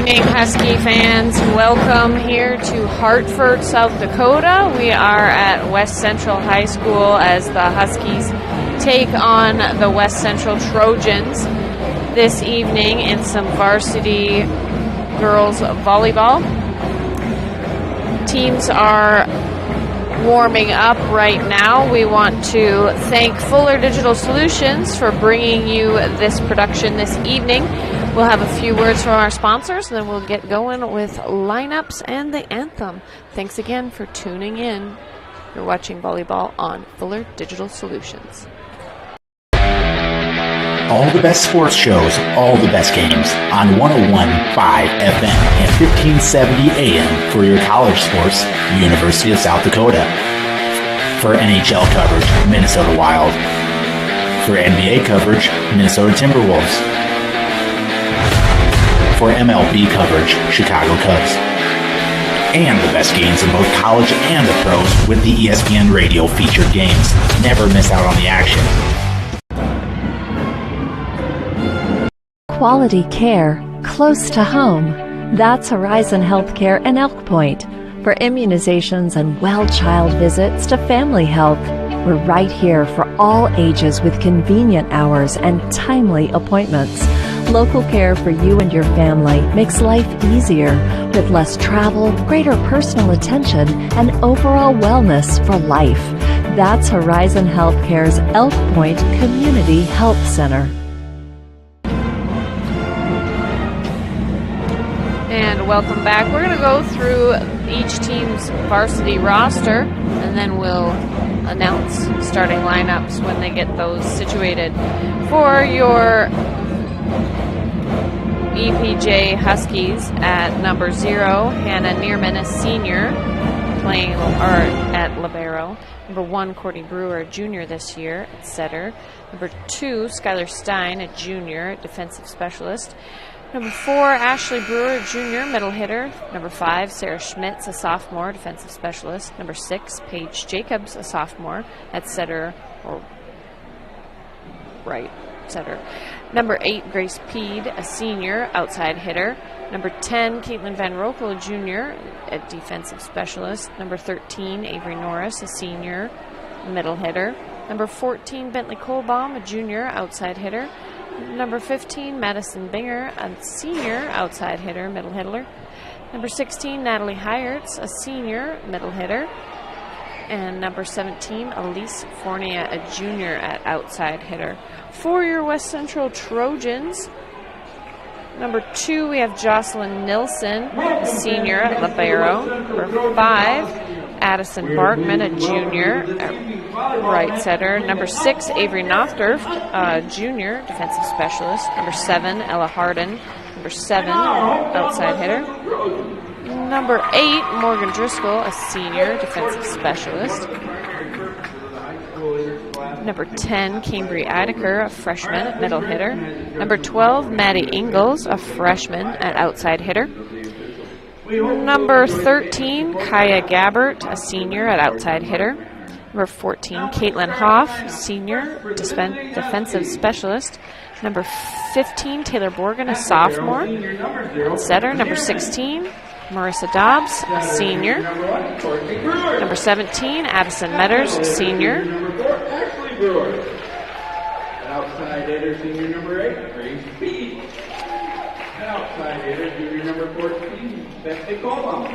evening, Husky fans. Welcome here to Hartford, South Dakota. We are at West Central High School as the Huskies take on the West Central Trojans this evening in some varsity girls volleyball. Teams are warming up right now. We want to thank Fuller Digital Solutions for bringing you this production this evening. We'll have a few words from our sponsors, and then we'll get going with lineups and the anthem. Thanks again for tuning in. You're watching volleyball on Fuller Digital Solutions. All the best sports shows, all the best games on 101.5 FM and 1570 AM for your college sports, University of South Dakota. For NHL coverage, Minnesota Wild. For NBA coverage, Minnesota Timberwolves. For MLB coverage, Chicago Cubs. And the best games in both college and the pros with the ESPN Radio featured games. Never miss out on the action. Quality care close to home. That's Horizon Healthcare in Elk Point. For immunizations and well child visits to family health, we're right here for all ages with convenient hours and timely appointments. Local care for you and your family makes life easier with less travel, greater personal attention, and overall wellness for life. That's Horizon Healthcare's Elk Point Community Health Center. And welcome back. We're going to go through each team's varsity roster, and then we'll announce starting lineups when they get those situated. For your EPJ Huskies at number 0, Hannah Neerman, a senior, playing at libero. Number 1, Courtney Brewer, a junior this year at setter. Number 2, Skylar Stein, a junior, defensive specialist. Number 4, Ashley Brewer, a junior, middle hitter. Number 5, Sarah Schmitz, a sophomore, defensive specialist. Number 6, Paige Jacobs, a sophomore, at setter or right setter. Number 8, Grace Peed, a senior, outside hitter. Number 10, Caitlin Van Rokel, a junior, a defensive specialist. Number 13, Avery Norris, a senior, middle hitter. Number 14, Bentley Kohlbaum, a junior, outside hitter. Number 15, Madison Binger, a senior, outside hitter, middle hitter. Number 16, Natalie Heyerts, a senior, middle hitter. And number 17, Elise Fournier, a junior at outside hitter. For your West Central Trojans, number 2, we have Jocelyn Nilsson, a senior at libero. Number 5, Addison Barkman, a junior at right setter. Number 6, Avery Nothdurft, a junior defensive specialist. Number 7, Ella Harden. Number 7, outside hitter. Number 8, Morgan Driscoll, a senior defensive specialist. Number 10, Cambry Eidecker, a freshman at middle hitter. Number 12, Maddie Ingalls, a freshman at outside hitter. Number 13, Kaya Gabbert, a senior at outside hitter. Number 14, Caitlin Hoff, senior defensive specialist. Number 15, Taylor Borgen, a sophomore at setter. Number 16, Marissa Dobbs, a senior. Number 17, Addison Metters, senior. Outside hitter, senior number 8, Grace Peed. Outside hitter, junior number 14, Betsy Kohlbaum.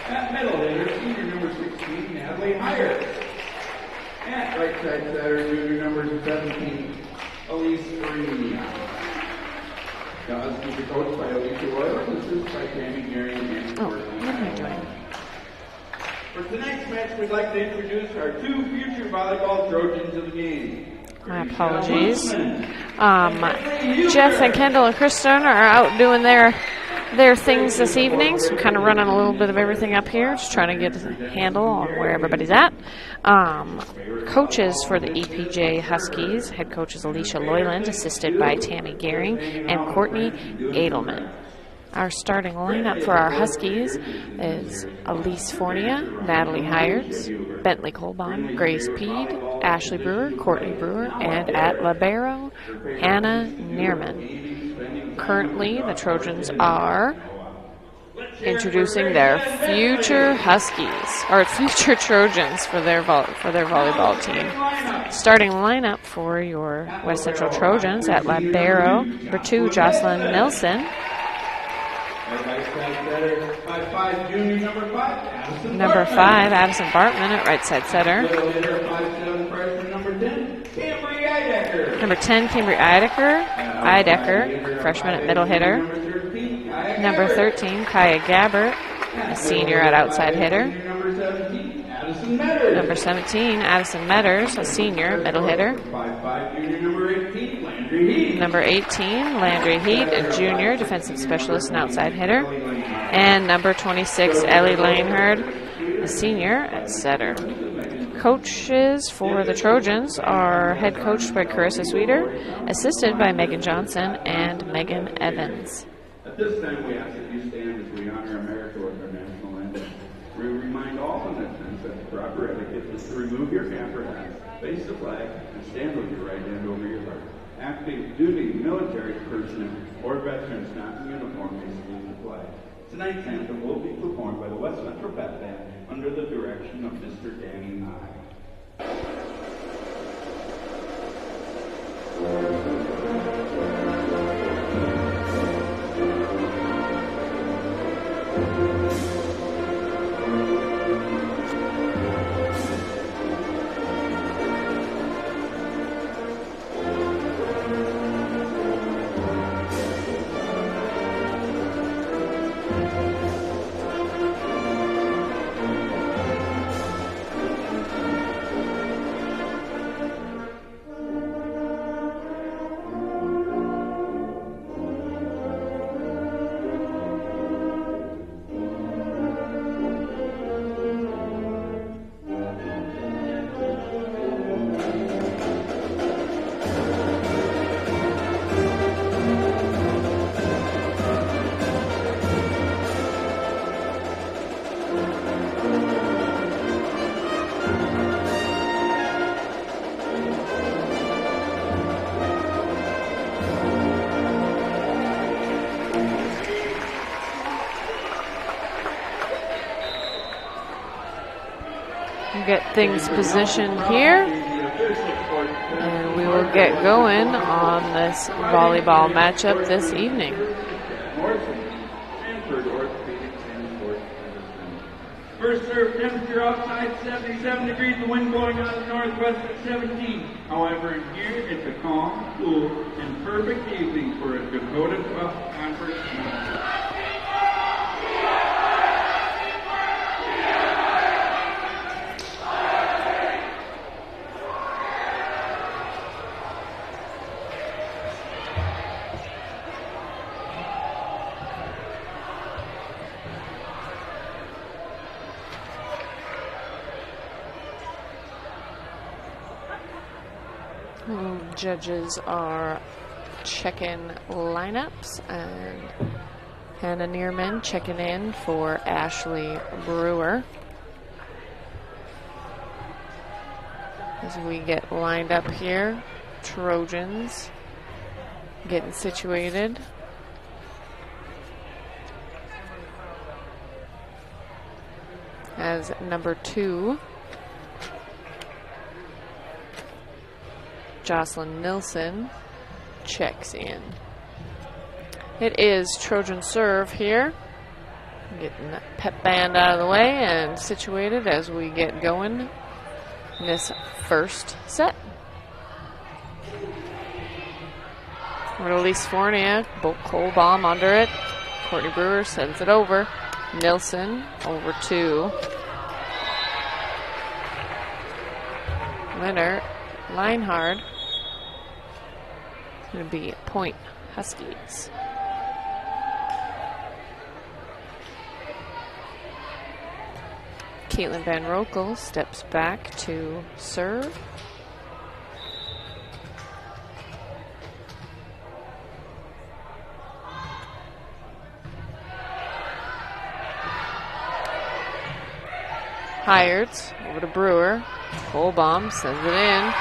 At middle hitter, senior number 16, Natalie Heyerts. At right side setter, junior number 17, Elise Fournier. Huskies are coached by Alicia Royal, assisted by Tammy Gary and what am I doing? For tonight's match, we'd like to introduce our 2 future volleyball Trojans of the game. My apologies. Jeff and Kendall and Kristen are out doing their things this evening, so I'm kind of running a little bit of everything up here, just trying to get a handle on where everybody's at. Coaches for the EPJ Huskies, head coach is Alicia Loyland, assisted by Tammy Gehring and Courtney Edelman. Our starting lineup for our Huskies is Elise Fournier, Natalie Heyerts, Bentley Kohlbaum, Grace Peed, Ashley Brewer, Courtney Brewer, and at libero, Hannah Neerman. Currently, the Trojans are introducing their future Huskies, or future Trojans for their volleyball team. Starting lineup for your West Central Trojans at libero, number 2, Jocelyn Nilsson. Number 5, Addison Bartman at right side setter. Number 10, Cambry Eidecker, freshman at middle hitter. Number 13, Kaya Gabbert, a senior at outside hitter. Number 17, Addison Metters, a senior, middle hitter. Number 18, Landry Heat, a junior, defensive specialist and outside hitter. And number 26, Ellie Lanehard, a senior at setter. Coaches for the Trojans are head coached by Carissa Sweeter, assisted by Megan Johnson and Megan Evans. At this time, we ask that you stand as we honor America with our national anthem. We remind all participants that the proper etiquette is to remove your camper hats, face the flag, and stand with your right hand over your heart. Active duty military personnel or veterans not in uniform may salute the flag. Tonight's anthem will be performed by the West Central Bat Band under the direction of Mr. Danny Nye. Get things positioned here, and we will get going on this volleyball matchup this evening. First serve temperature outside 77 degrees, the wind blowing out of the northwest at 17. However, in here it's a calm, cool, and perfect evening for a Dakota 12 conference match. Judges are checking lineups, and Hannah Neerman checking in for Ashley Brewer. As we get lined up here, Trojans getting situated. As number 2, Jocelyn Nilsson checks in. It is Trojan serve here. Getting that pep band out of the way and situated as we get going in this first set. Release Fournier, Cole bomb under it. Courtney Brewer sends it over. Nilsson over to Leonard Leinhard. It's going to be Point Huskies. Caitlin Van Rokel steps back to serve. Hyards over to Brewer. Full bomb, sends it in.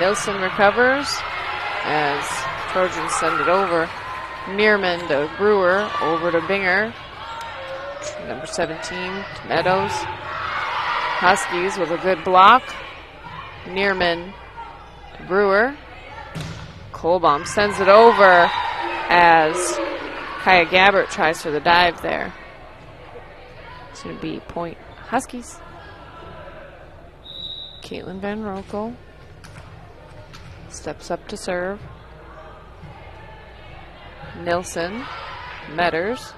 Nilsson recovers as Trojans send it over. Meerman to Brewer, over to Binger. Number 17 to Meadows. Huskies with a good block. Meerman to Brewer. Kohlbaum sends it over as Kaya Gabbert tries for the dive there. It's going to be point Huskies. Caitlin Van Rokel steps up to serve. Nilsson, Metters,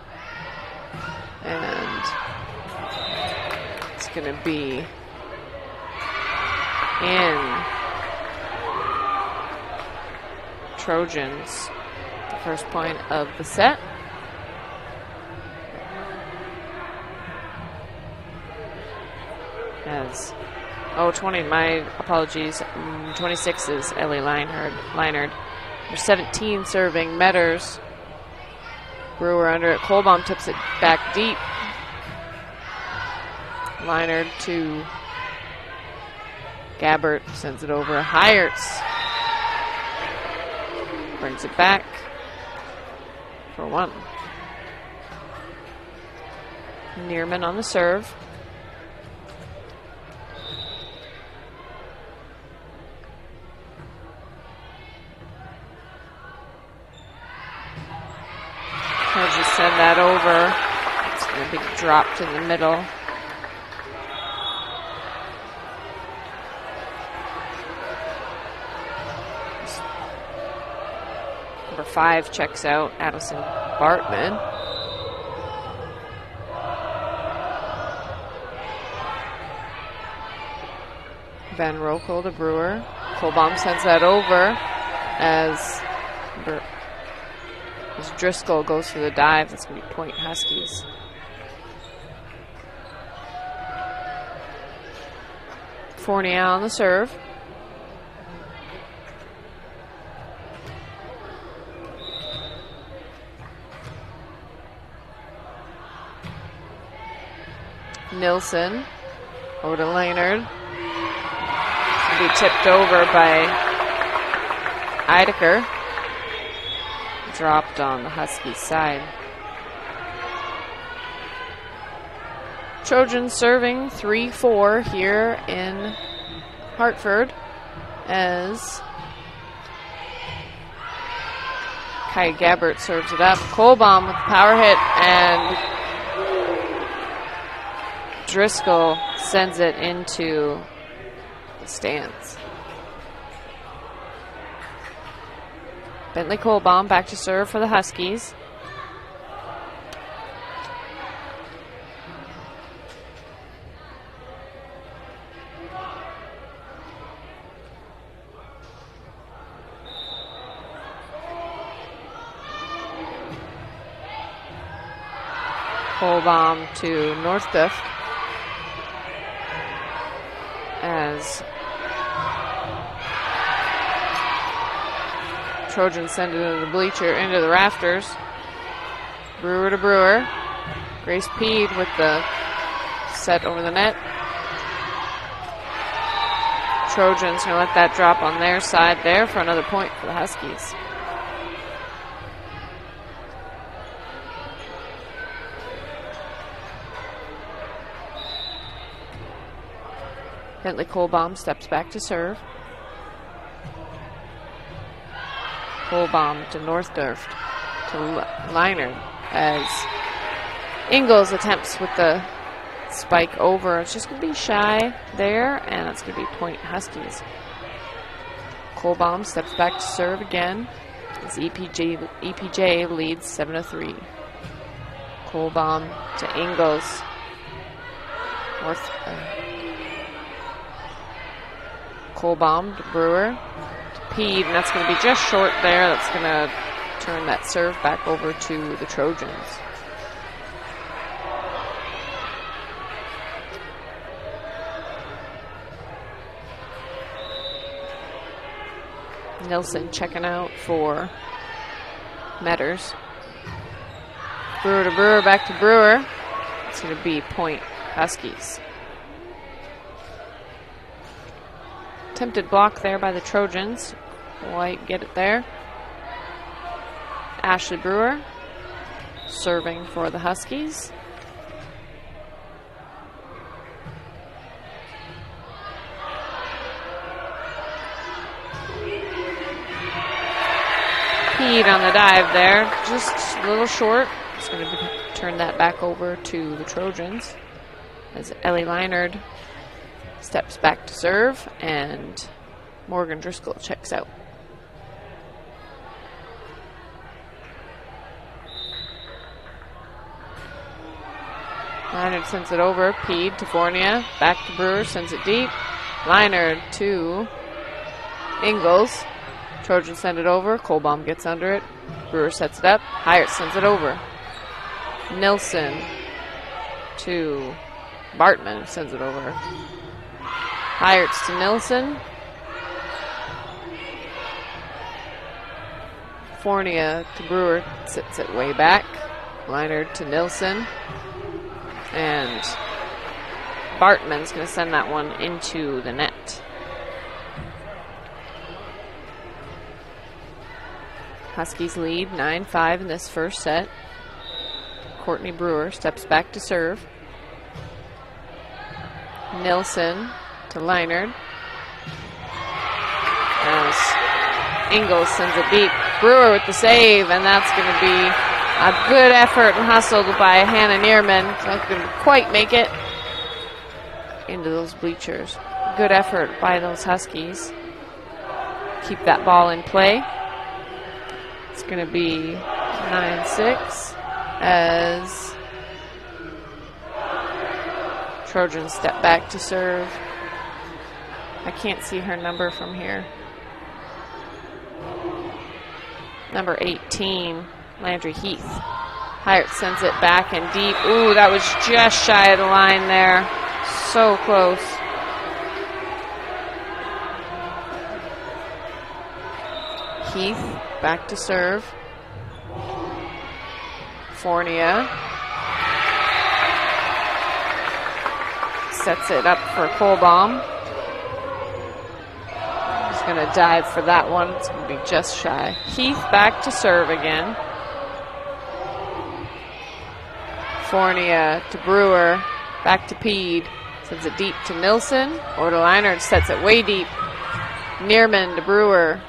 and it's going to be in Trojans, the first point of the set. As 20, my apologies. 26 is Ellie Leinard. Number 17 serving Metters. Brewer under it. Kohlbaum tips it back deep. Leinard to Gabbert, sends it over. Heyerts brings it back for one. Neerman on the serve. I'll just send that over. It's going to be dropped in the middle. Number 5 checks out, Addison Bartman. Van Rokel to Brewer. Kohlbaum sends that over as Driscoll goes for the dive. That's going to be point Huskies. Fournier on the serve. Nilsson over to Leinard. Be tipped over by Eidecker. Dropped on the Huskies side. Trojans serving 3-4 here in Hartford as Kaya Gabbert serves it up. Kohlbaum with the power hit, and Driscoll sends it into the stands. Bentley Kohlbaum back to serve for the Huskies. Kohlbaum to Northcliffe as Trojans send it into the bleacher, into the rafters. Brewer to Brewer. Grace Peed with the set over the net. Trojans going to let that drop on their side there for another point for the Huskies. Bentley Kohlbaum steps back to serve. Kohlbaum to Northcliffe to Leinard as Ingalls attempts with the spike over. It's just going to be shy there, and it's going to be point Huskies. Kohlbaum steps back to serve again as EPJ leads 7-3. Kohlbaum to Ingalls. Kohlbaum to Brewer. Peed, and that's going to be just short there. That's going to turn that serve back over to the Trojans. Nilsson checking out for Metters. Brewer to Brewer, back to Brewer. It's going to be point Huskies. Attempted block there by the Trojans. White get it there. Ashley Brewer serving for the Huskies. Peed on the dive there, just a little short. It's going to turn that back over to the Trojans as Ellie Leinard steps back to serve and Morgan Driscoll checks out. Leinard sends it over, Peed to Fournier, back to Brewer, sends it deep. Leinard to Ingalls. Trojans send it over, Kohlbaum gets under it. Brewer sets it up, Hyatt sends it over. Nilsson to Bartman, sends it over. Hyatt to Nilsson. Fournier to Brewer, sits it way back. Leinard to Nilsson. And Bartman's going to send that one into the net. Huskies lead 9-5 in this first set. Courtney Brewer steps back to serve. Nilsson to Leinard. As Ingalls sends it deep. Brewer with the save, and that's going to be a good effort and hustle by Hannah Neerman. Not going to quite make it into those bleachers. Good effort by those Huskies. Keep that ball in play. It's going to be 9-6 as Trojans step back to serve. I can't see her number from here. Number 18, Landry Heath. Hyatt sends it back and deep. Ooh, that was just shy of the line there. So close. Heath back to serve. Fournier sets it up for Kohlbaum. He's going to dive for that one. It's going to be just shy. Heath back to serve again. Fournier to Brewer. Back to Peed. Sends it deep to Nilsson. Or to Leinard. Sets it way deep. Neerman to Brewer.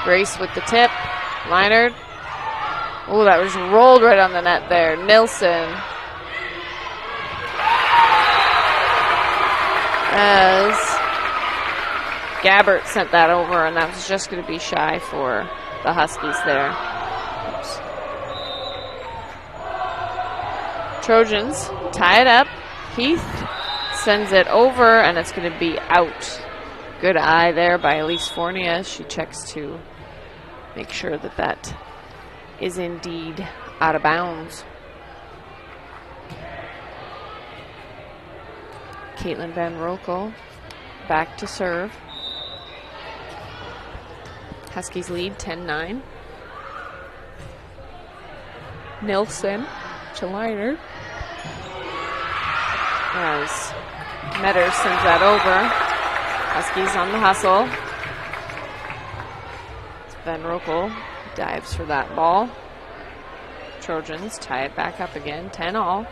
Grace with the tip. Leinard. Oh, that was rolled right on the net there. Nilsson. As Gabbert sent that over, and that was just going to be shy for the Huskies there. Oops. Trojans tie it up. Heath sends it over, and it's going to be out. Good eye there by Elise Fournier. She checks to make sure that that is indeed out of bounds. Caitlin Van Rokel back to serve. Huskies lead 10-9. Nilsson to Leinard. As Metter sends that over. Huskies on the hustle. Van Rokel dives for that ball. Trojans tie it back up again. 10-all.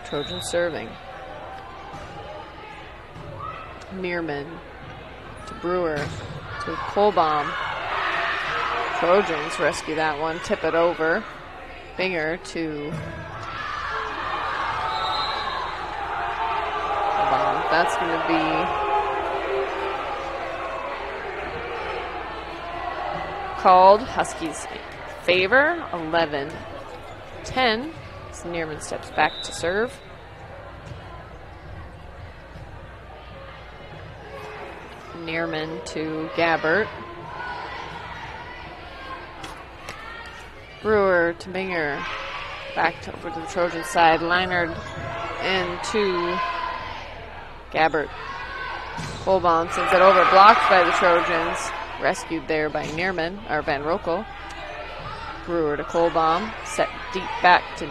Trojans serving. Neerman to Brewer to Kohlbaum. Trojans rescue that one. Tip it over. Binger to Kohlbaum. That's going to be called Huskies favor. 11-10. So Neerman steps back to serve. Neerman to Gabbert. Brewer to Binger. Back to over to the Trojan side. Leinard and to Gabbert. Kohlbaum sends it over. Blocked by the Trojans. Rescued there by Neerman, or Van Rokel. Brewer to Kohlbaum. Set deep back to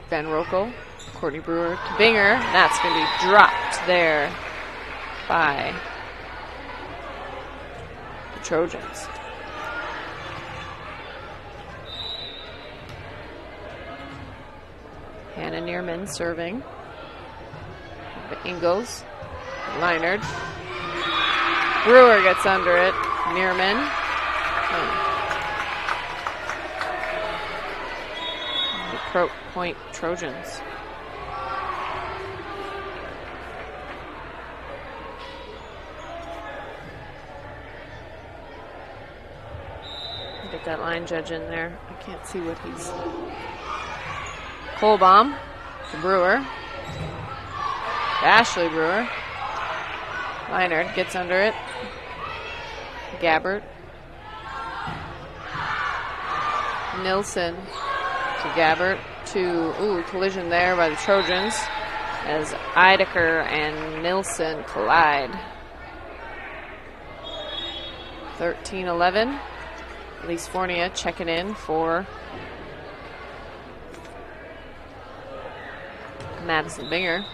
Van Rokel. Courtney Brewer to Binger. That's going to be dropped there by the Trojans. Hannah Neerman serving. Ingalls. Leinard. Brewer gets under it. Neerman. Point Trojans. Get that line judge in there. I can't see what he's. Kohlbaum to Brewer. Ashley Brewer. Leinard gets under it. Gabbert. Nilsson to Gabbert. Collision there by the Trojans as Eidecker and Nilsson collide. 13-11. Elise Fournier checking in for Madison Binger.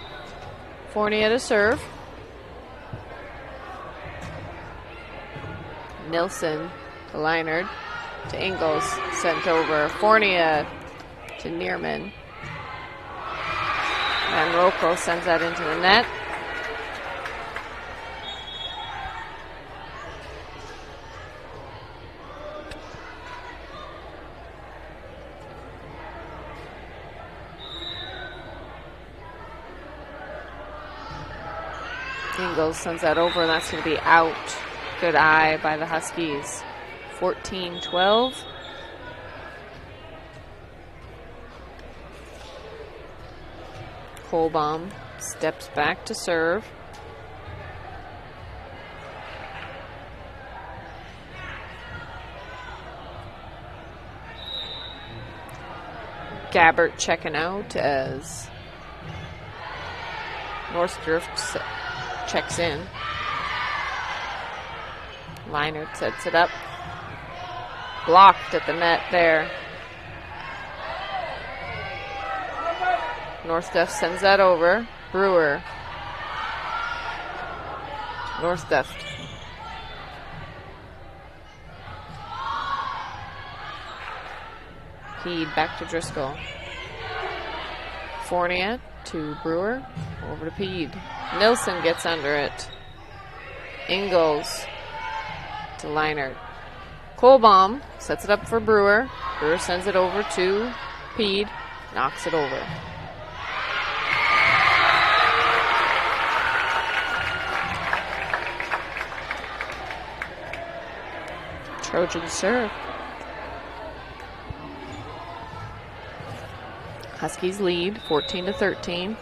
Fournier to serve. Nilsson to Leinard to Ingalls. Sent over. Fournier to Neerman. And Rocco sends that into the net. Ingalls sends that over, and that's going to be out. Good eye by the Huskies. 14-12. Kohlbaum steps back to serve. Gabbert checking out as Northsdorf checks in. Leinard sets it up. Blocked at the net there. Northsdorf sends that over. Brewer. Northsdorf. Heed back to Driscoll. Fournier to Brewer. Over to Peed. Nilsson gets under it. Ingalls to Leinard. Kohlbaum sets it up for Brewer. Brewer sends it over to Peed. Knocks it over. Trojan serve. Huskies lead 14-13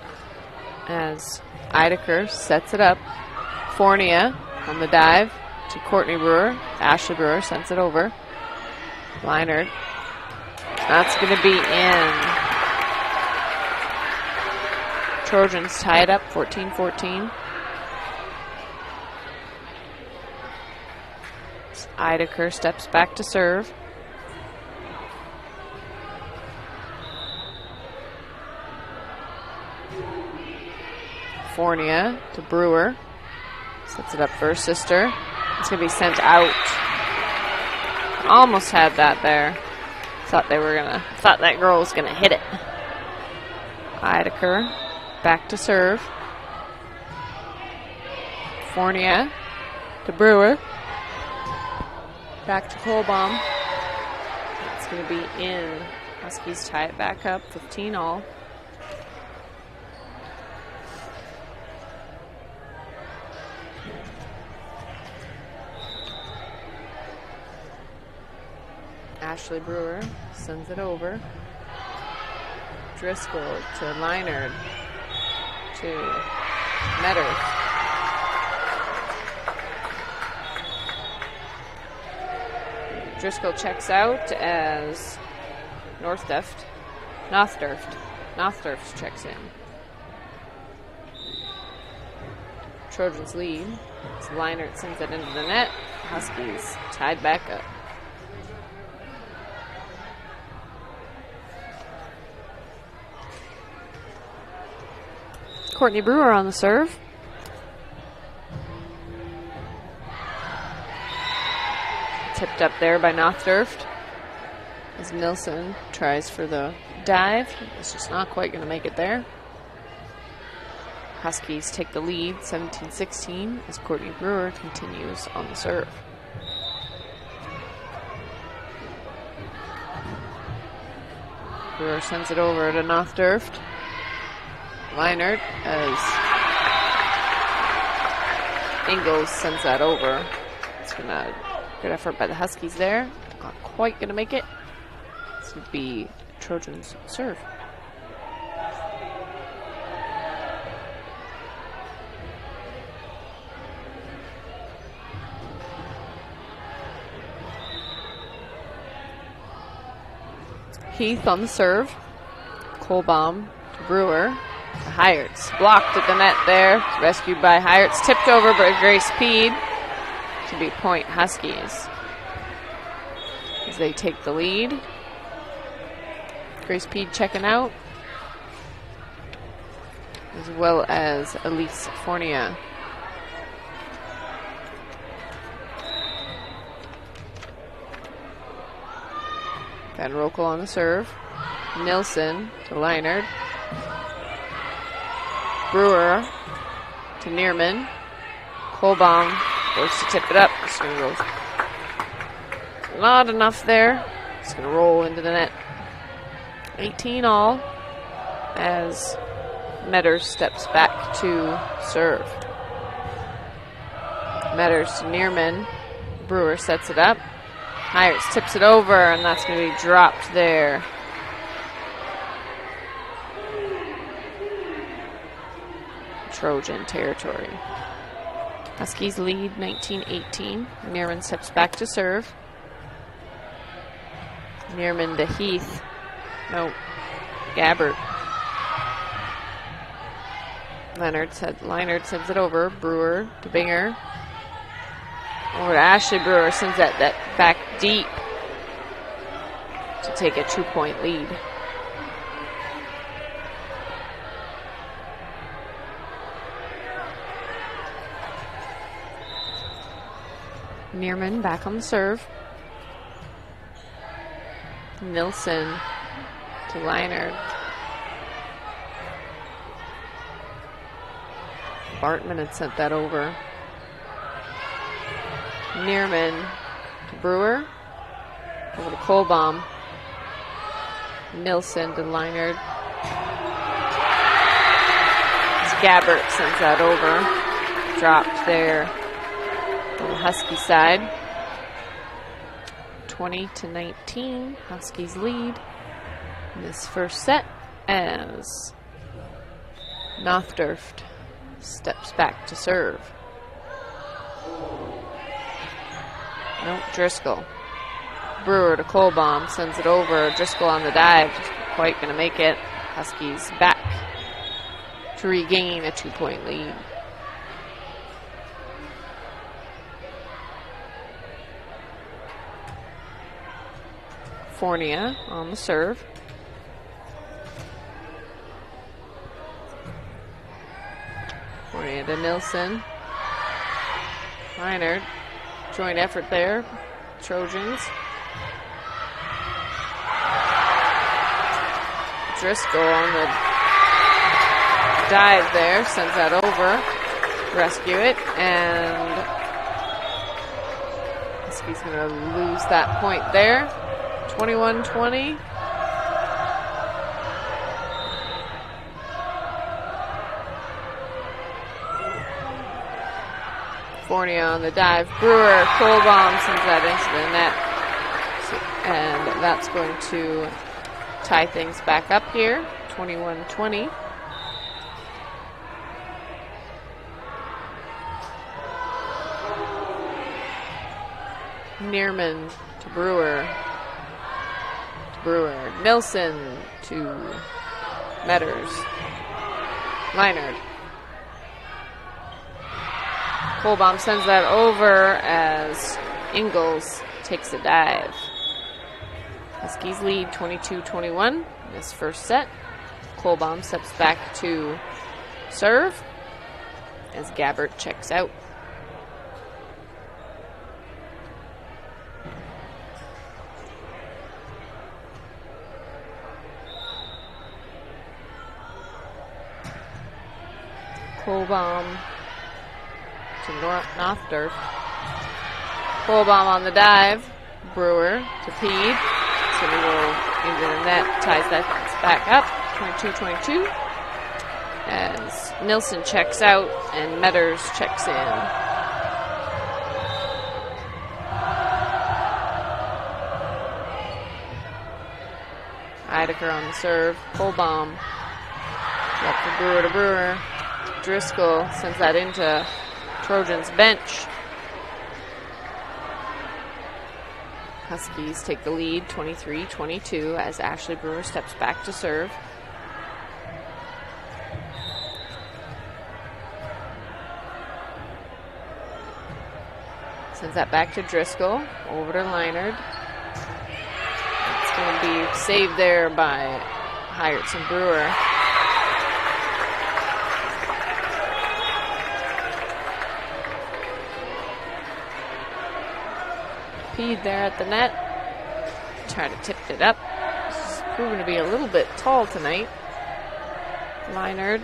as Eidecker sets it up. Fournier on the dive to Courtney Brewer. Ashley Brewer sends it over. Leinard. That's going to be in. Trojans tie it up 14-14. Eidecker steps back to serve. Fournier to Brewer. Sets it up for her sister. It's going to be sent out. Almost had that there. Thought that girl was going to hit it. Eidecker back to serve. Fournier to Brewer. Back to Kohlbaum. It's going to be in. Huskies tie it back up, 15-all. Ashley Brewer sends it over. Driscoll to Leinard to Metters. Driscoll checks out as Northsdorf checks in. Trojans lead. So Leinard sends it into the net. Huskies tied back up. Courtney Brewer on the serve. Tipped up there by Northsdorf as Nilsson tries for the dive. It's just not quite going to make it there. Huskies take the lead, 17-16, as Courtney Brewer continues on the serve. Brewer sends it over to Nothdurft. Leinert as Ingalls sends that over. It's gonna good effort by the Huskies there. Not quite gonna make it. This would be Trojans serve. Heath on the serve. Kohlbaum to Brewer. Heyerts blocked at the net there. Rescued by Heyerts. Tipped over by Grace Peed. To be point Huskies. As they take the lead. Grace Peed checking out. As well as Elise Fournier. Van Rokel on the serve. Nilsson to Leinert. Brewer to Neerman. Kohlbaum goes to tip it up. It's going to go not enough there. It's going to roll into the net. 18 all as Metters steps back to serve. Metters to Neerman. Brewer sets it up. Heyerts tips it over, and that's going to be dropped there. Trojan territory. Huskies lead 19-18. Neerman steps back to serve. Neerman to Heath. No, Gabbert. Leinert sends it over. Brewer to Binger. Over to Ashley Brewer, sends that back deep to take a 2-point lead. Neerman back on the serve. Nilsson to Leinert. Bartman had sent that over. Neerman to Brewer. Over to Kohlbaum. Nilsson to Leinert. Gabbert sends that over. Dropped there on the Husky side. 20-19. Huskies lead in this first set as Nothdurft steps back to serve. Nope, Driscoll. Brewer to Kohlbaum, sends it over. Driscoll on the dive, just quite going to make it. Huskies back to regain a 2-point lead. Fournier on the serve. Fournier to Nilsson. Leinert. Joint effort there. Trojans. Driscoll on the dive there. Sends that over. Rescue it. And Huskies going to lose that point there. 21-20. Fournier on the dive. Brewer, Kohlbaum sends that into the net. And that's going to tie things back up here. 21-20. Neerman to Brewer. Nilsson to Metters. Leinert. Kohlbaum sends that over as Ingalls takes a dive. Huskies lead 22-21 in this first set. Kohlbaum steps back to serve as Gabbert checks out. Kohlbaum to Nothdurft. Kohlbaum on the dive. Brewer to Peed. So we will into the net, ties that back up. 22-22. As Nilsson checks out and Metters checks in. Eidecker on the serve. Kohlbaum. Left for Brewer to Brewer. Driscoll sends that into Trojans bench. Huskies take the lead 23-22 as Ashley Brewer steps back to serve. Sends that back to Driscoll. Over to Leinard. It's going to be saved there by Heierts and Brewer. Peed there at the net. Try to tip it up. It's proven to be a little bit tall tonight. Leinard.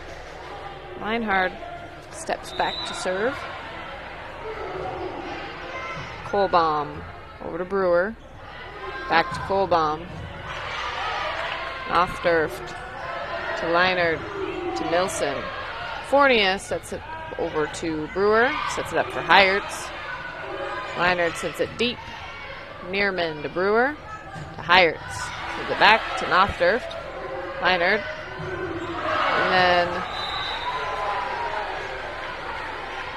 Leinhard steps back to serve. Kohlbaum over to Brewer. Back to Kohlbaum. Nothdurft to Leinard to Nilsson. Fournier sets it over to Brewer. Sets it up for Heierts. Leinard sends it deep. Neerman to Brewer. To Heierts. Sends it back to Nothdurft. Leinard. And then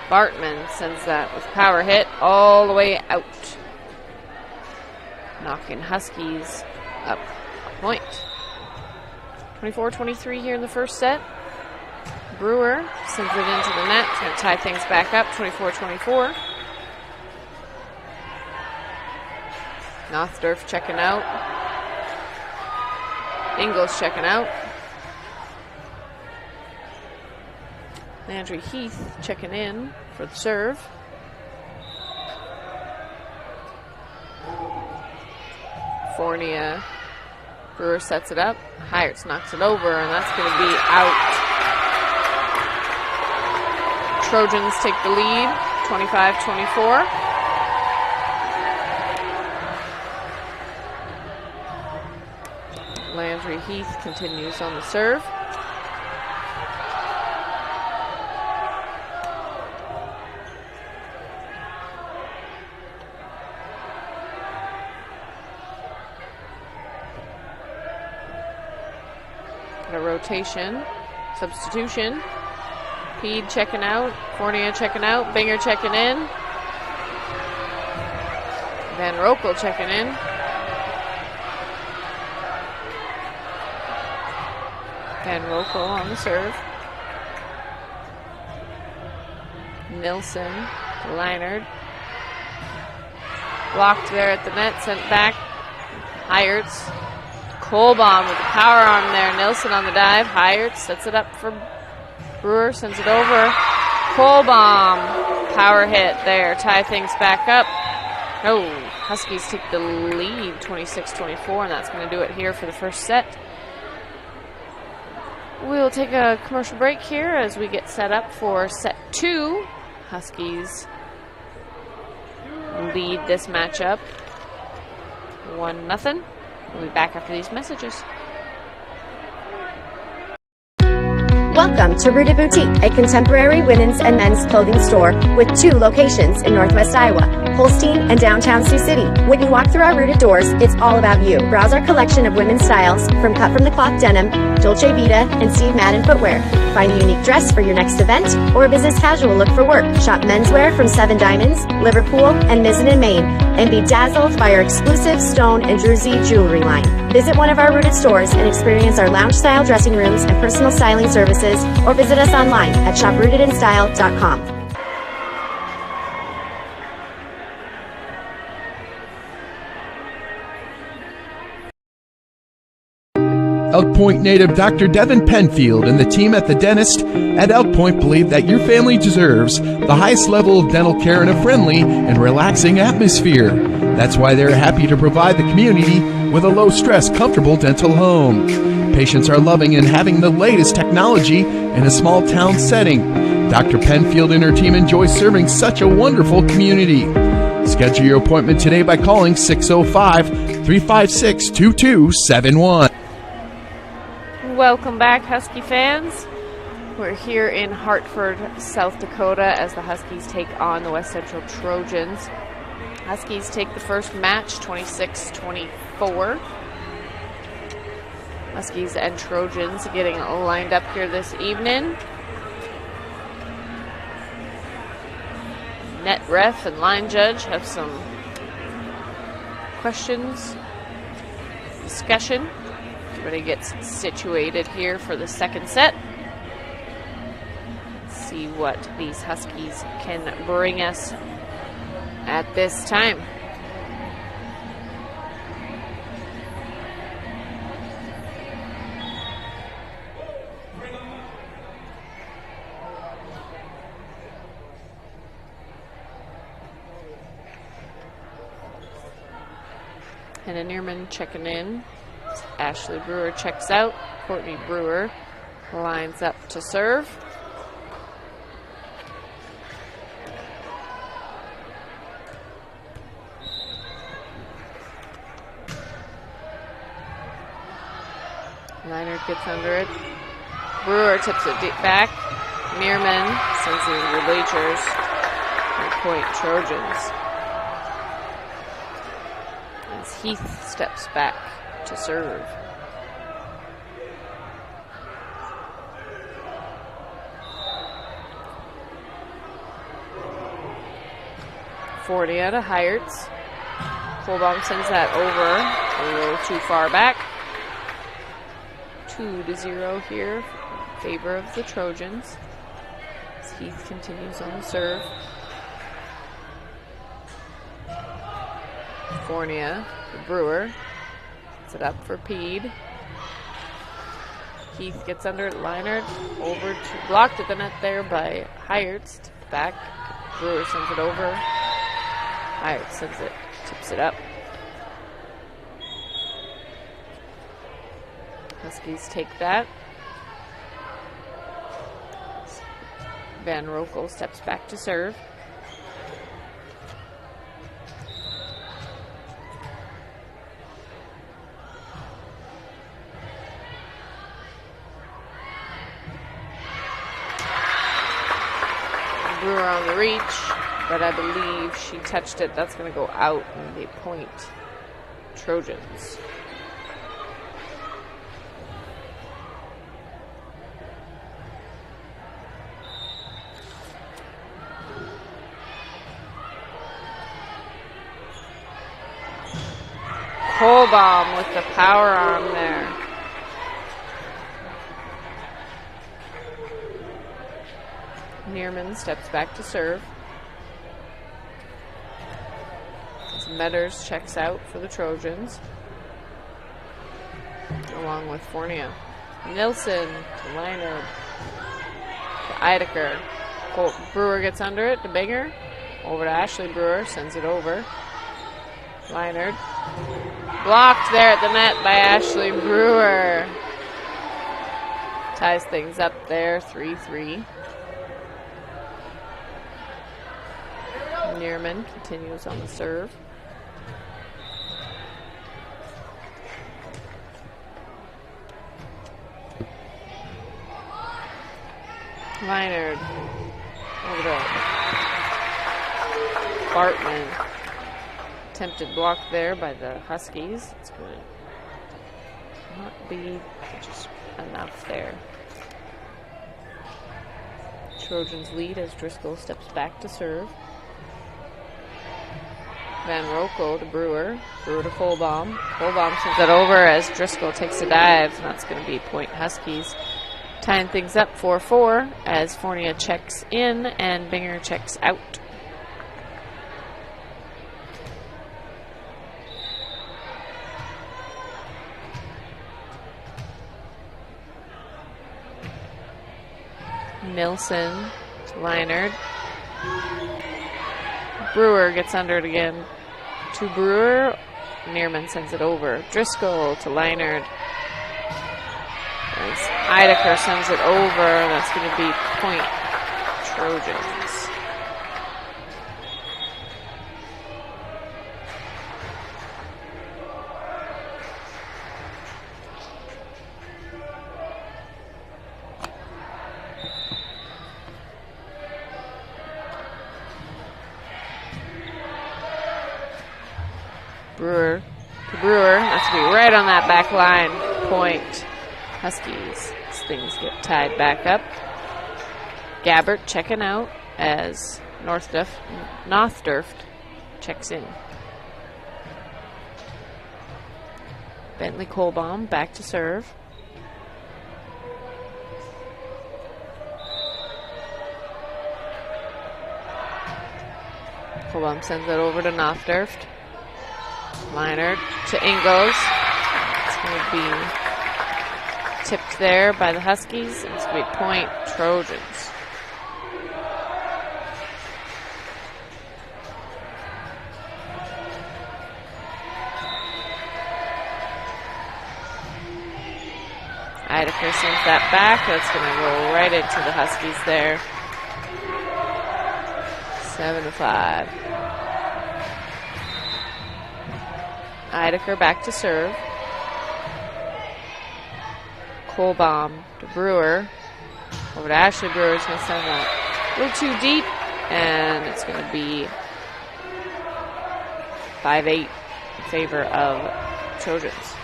Bartman sends that with power hit all the way out. Knocking Huskies up a point. 24-23 here in the first set. Brewer sends it into the net. Going to tie things back up. 24-24. Nothdurft checking out. Ingles checking out. Landry Heath checking in for the serve. Fournier. Brewer sets it up. Heierts knocks it over, and that's going to be out. Trojans take the lead, 25-24. Landry Heath continues on the serve. A rotation, substitution. Peed checking out, Fournier checking out, Binger checking in. Van Rokel checking in. Van Rokel on the serve. Nilsson, Leinard. Blocked there at the net, sent back. Heierts. Kohlbaum with the power arm there. Nilsson on the dive. Heierts sets it up for Brewer. Sends it over. Kohlbaum. Power hit there. Tie things back up. Oh, Huskies take the lead 26-24, and that's going to do it here for the first set. We'll take a commercial break here as we get set up for set 2. Huskies lead this matchup 1-0. We'll be back after these messages. Welcome to Rooted Boutique, a contemporary women's and men's clothing store with 2 locations in Northwest Iowa, Holstein and downtown Sioux City. When you walk through our Rooted doors, it's all about you. Browse our collection of women's styles from cut from the cloth denim, Dolce Vita, and Steve Madden footwear. Find a unique dress for your next event or a business casual look for work. Shop menswear from 7 Diamonds, Liverpool, and Mizzen in Maine, and be dazzled by our exclusive Stone and Druzy jewelry line. Visit one of our Rooted stores and experience our lounge-style dressing rooms and personal styling services, or visit us online at shoprootedinstyle.com. Elk Point native Dr. Devin Penfield and the team at The Dentist at Elk Point believe that your family deserves the highest level of dental care in a friendly and relaxing atmosphere. That's why they're happy to provide the community with a low-stress, comfortable dental home. Patients are loving and having the latest technology in a small-town setting. Dr. Penfield and her team enjoy serving such a wonderful community. Schedule your appointment today by calling 605-356-2271. Welcome back, Husky fans. We're here in Hartford, South Dakota, as the Huskies take on the West Central Trojans. Huskies take the first match, 26-24. Huskies and Trojans getting lined up here this evening. Net ref and line judge have some questions, discussion. Everybody gets situated here for the second set. Let's see what these Huskies can bring us at this time. Hannah Neerman checking in. Ashley Brewer checks out. Courtney Brewer lines up to serve. Leinert gets under it. Brewer tips it deep back. Neerman sends it into the bleachers. And Point Trojans. As Heath steps back to serve. Fornia to Heyerts. Kohlbaum sends that over. A little too far back. 2-0 here in favor of the Trojans. As Heath continues on the serve. Fornia, the Brewer, sets it up for Pede. Heath gets under it, Leinert over to, blocked at the net there by Heyerts. Back, Brewer sends it over. Heyerts sends it, tips it up. Huskies take that. Van Rokel steps back to serve. Brewer on the reach, but I believe she touched it. That's going to go out and they point Trojans. Kohlbaum with the power arm there. Neerman steps back to serve. As Metters checks out for the Trojans. Along with Fornia. Nilsson to Leinert. To Eidecker. Brewer gets under it to Binger. Over to Ashley Brewer. Sends it over. Leinert. Blocked there at the net by Ashley Brewer. Ties things up there, 3-3. Neerman continues on the serve. Leinert over to Bartman. Attempted block there by the Huskies. It's going to not be just enough there. Trojans lead as Driscoll steps back to serve. Van Rokel to Brewer. Brewer to Kohlbaum. Kohlbaum sends it over as Driscoll takes a dive. That's going to be point Huskies. Tying things up 4-4 as Fornia checks in and Binger checks out. Nilsson to Leinert. Brewer gets under it again to Brewer. Neerman sends it over. Driscoll to Leinert. As Eidecker sends it over. That's going to be point Trojans. Brewer to Brewer. That's to be right on that back line. Point. Huskies. As things get tied back up. Gabbert checking out as Nothdurft checks in. Bentley Kohlbaum back to serve. Kohlbaum sends it over to Nothdurft. Liner to Ingalls. It's going to be tipped there by the Huskies. It's going to be point Trojans. Eidecker sends that back. That's going to roll right into the Huskies there. 7-5. Eidecker back to serve. Kohlbaum to Brewer. Over to Ashley Brewer. Is going to send that a little too deep. And it's going to be 5-8 in favor of Trojans.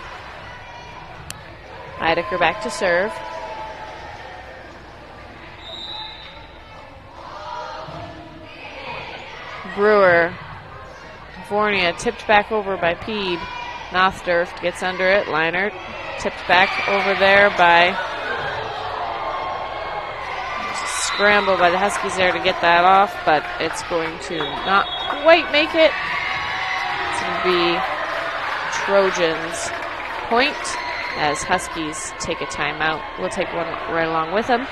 Eidecker back to serve. Brewer. California tipped back over by Peed. Nothdurft gets under it. Leinert tipped back over there by scramble by the Huskies there to get that off, but it's going to not quite make it. It's going to be Trojans point as Huskies take a timeout. We'll take one right along with them.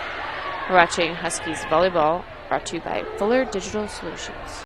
We're watching Huskies volleyball, brought to you by Fuller Digital Solutions.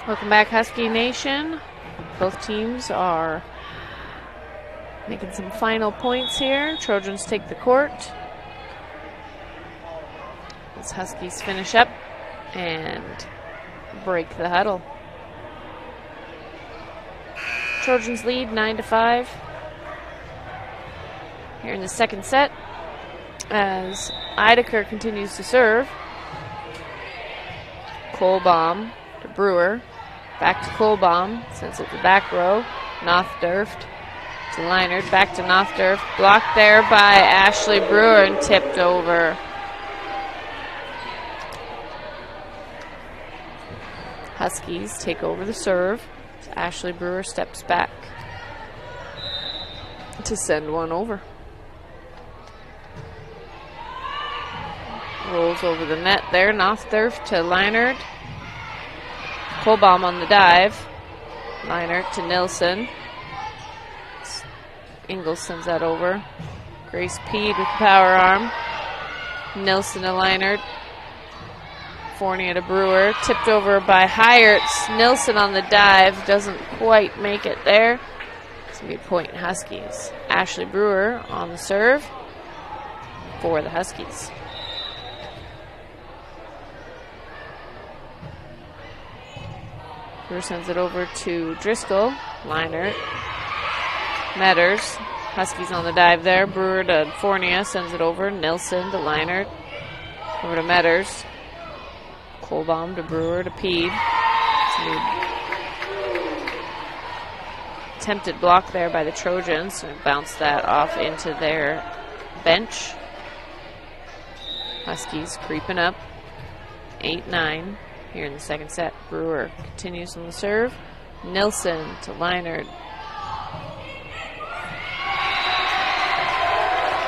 Welcome back, Husky Nation. Both teams are making some final points here. Trojans take the court as Huskies finish up and break the huddle. Trojans lead 9-5 here in the second set as Eidecker continues to serve. Kohlbaum to Brewer. Back to Kohlbaum, sends it to the back row. Nothdurft to Leinert, back to Nothdurft. Blocked there by Ashley Brewer and tipped over. Huskies take over the serve. So Ashley Brewer steps back to send one over. Rolls over the net there. Nothdurft to Leinert. Kohlbaum on the dive. Leinert to Nilsson. Ingalls sends that over. Grace Peed with the power arm. Nilsson to Leinert. Fournier to Brewer. Tipped over by Heyerts. Nilsson on the dive. Doesn't quite make it there. It's going to be point Huskies. Ashley Brewer on the serve for the Huskies. Brewer sends it over to Driscoll. Leinert. Metters. Huskies on the dive there. Brewer to Fournier. Sends it over. Nilsson to Leinert. Over to Metters. Kohlbaum to Brewer to Peed. Attempted block there by the Trojans. And bounced that off into their bench. Huskies creeping up. 8-9. Here in the second set. Brewer continues on the serve. Nilsson to Leinert.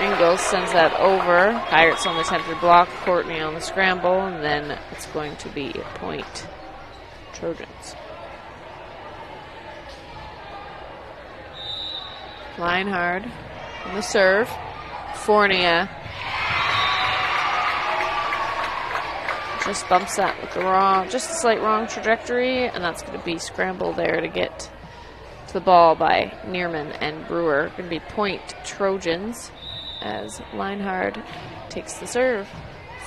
Ingalls sends that over. Pirates on the attempted block, Courtney on the scramble, and then it's going to be a point Trojans. Leinhard on the serve. Fournier just bumps that with the just a slight wrong trajectory, and that's going to be scramble there to get to the ball by Neerman and Brewer. Going to be point Trojans as Leinhard takes the serve.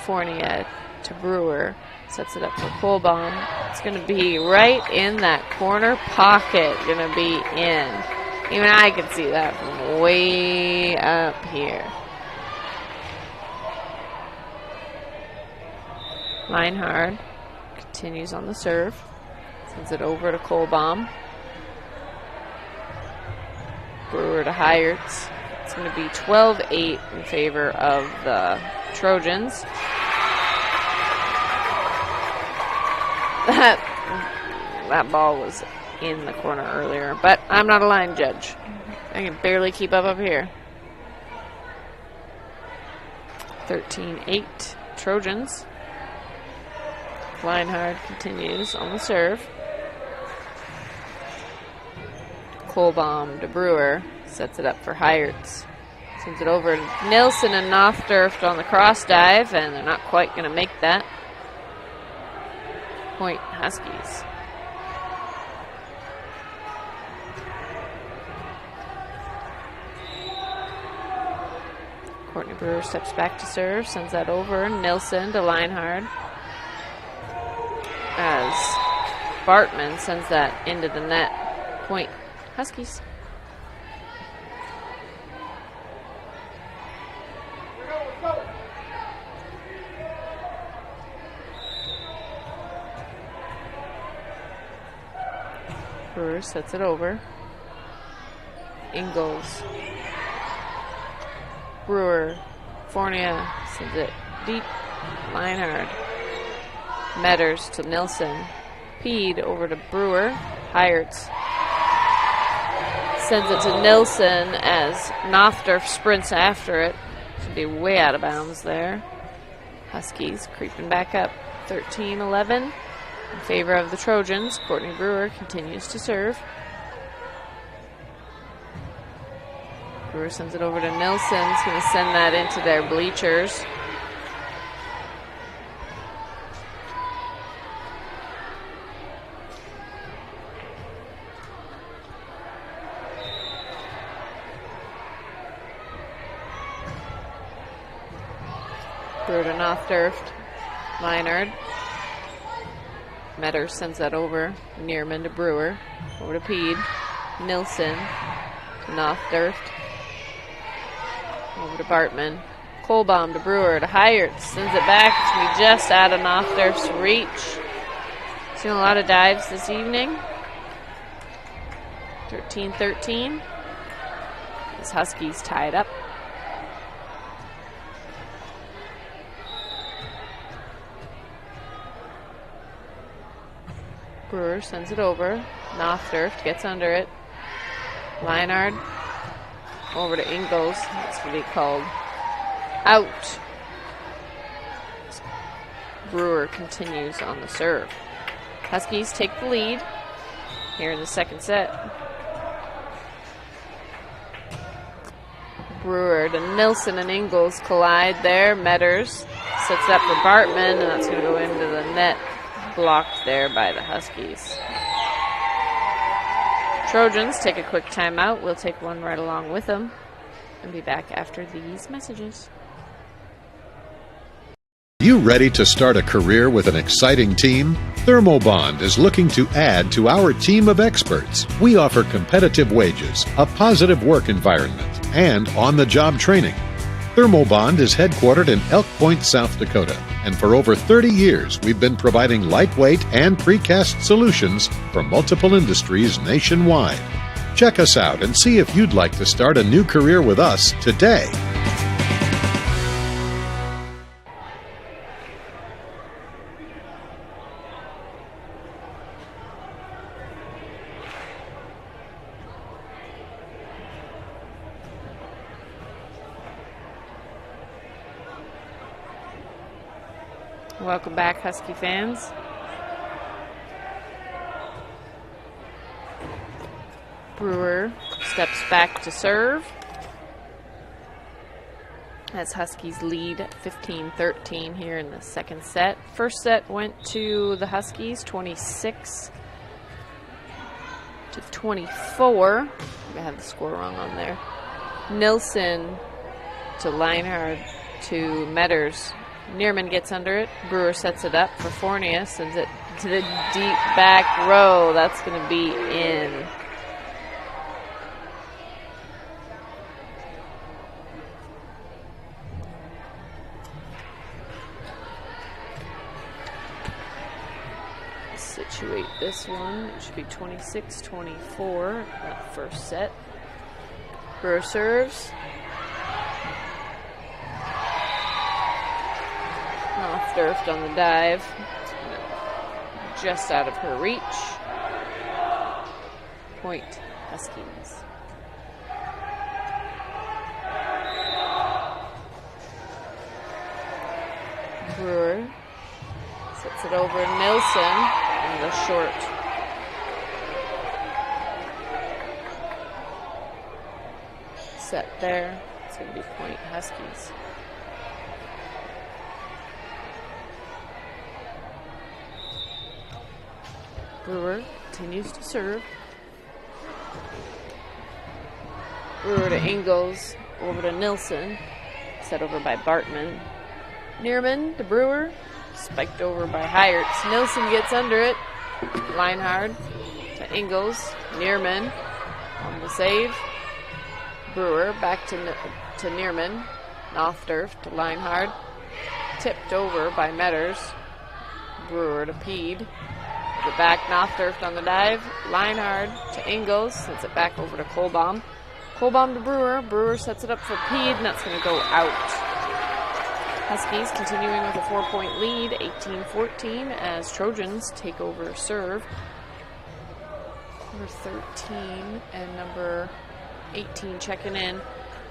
Fournier to Brewer, sets it up for Kohlbaum. It's going to be right in that corner pocket. Going to be in. Even I can see that from way up here. Leinhard continues on the serve. Sends it over to Kohlbaum. Brewer to Heyerts. It's going to be 12-8 in favor of the Trojans. That ball was in the corner earlier, but I'm not a line judge. I can barely keep up here. 13-8 Trojans. Leinhard continues on the serve. Kohlbaum to Brewer, sets it up for Heyerts. Sends it over to Nilsson and Nothdurft on the cross dive, and they're not quite going to make that. Point Huskies. Courtney Brewer steps back to serve, sends that over. Nilsson to Leinhard. As Bartman sends that into the net. Point Huskies. Brewer sets it over. Ingalls. Brewer. Fournier sends it deep. Leinhard. Metters to Nilsson. Peed over to Brewer. Heyerts sends it to Nilsson as Nothdurft sprints after it. Should be way out of bounds there. Huskies creeping back up 13-11 in favor of the Trojans. Courtney Brewer continues to serve. Brewer sends it over to Nilsson. He's going to send that into their bleachers. Brewer to Nothdurft. Leinhard. Metters sends that over. Neerman to Brewer. Over to Peed. Nilsson to Nothdurft. Over to Bartman. Kohlbaum to Brewer to Heyerts. Sends it back. It's going to be just out of Nothdurft's reach. Seen a lot of dives this evening. 13-13. As Huskies tied up. Brewer sends it over. Nothdurft gets under it. Leinhard over to Ingalls. That's going to be called out. Brewer continues on the serve. Huskies take the lead here in the second set. Brewer to Nilsson and Ingalls collide there. Metters sets up for Bartman, and that's going to go into the net. Blocked there by the Huskies. Trojans take a quick timeout. We'll take one right along with them and be back after these messages. You ready to start a career with an exciting team? Thermobond is looking to add to our team of experts. We offer competitive wages, a positive work environment, and on-the-job training. Thermobond is headquartered in Elk Point, South Dakota, and for over 30 years we've been providing lightweight and precast solutions for multiple industries nationwide. Check us out and see if you'd like to start a new career with us today. Welcome back, Husky fans. Brewer steps back to serve as Huskies lead 15-13 here in the second set. First set went to the Huskies, 26-24. I had the score wrong on there. Nilsson to Leinhard to Metters. Neerman gets under it. Brewer sets it up for Fournier. Sends it to the deep back row. That's going to be in. Situate this one. It should be 26-24, that first set. Brewer serves. Durft on the dive. Just out of her reach. Point Huskies. Brewer sets it over Nilsson in the short. Set there. It's going to be Point Huskies. Brewer continues to serve. Brewer to Ingles, over to Nilsson, set over by Bartman. Neerman to Brewer, spiked over by Heyerts. Nilsson gets under it. Leinhard to Ingles. Neerman on the save. Brewer back to Neerman. Nothdurft to Leinhard. Tipped over by Metters. Brewer to Peed. The back, Nothdurft on the dive. Leinhard to Ingles. Sends it back over to Kohlbaum. Kohlbaum to Brewer. Brewer sets it up for Peed, and that's going to go out. Huskies continuing with a 4-point lead, 18-14, as Trojans take over serve. Number 13 and number 18 checking in.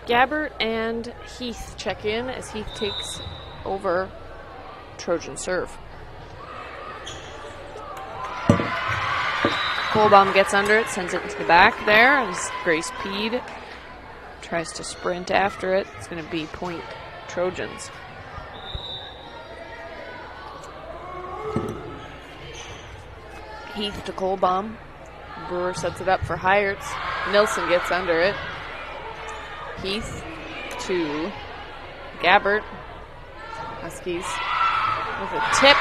Gabbert and Heath check in as Heath takes over Trojan serve. Kohlbaum gets under it, sends it into the back there, as Grace Peed tries to sprint after it. It's going to be point Trojans. Heath to Kohlbaum. Brewer sets it up for Heyerts. Nilsson gets under it. Heath to Gabbert. Huskies with a tip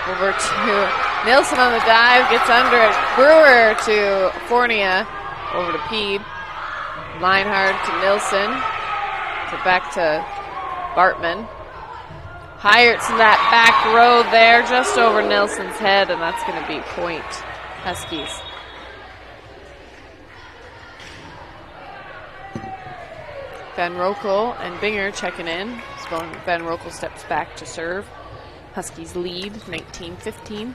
over to Nilsson on the dive, gets under it. Brewer to Fournier, over to Peed. Leinhard to Nilsson. So back to Bartman. Heyerts in that back row there, just over Nilsson's head, and that's going to be point Huskies. Van Rokel and Binger checking in. Van Rokel steps back to serve. Huskies lead 19-15.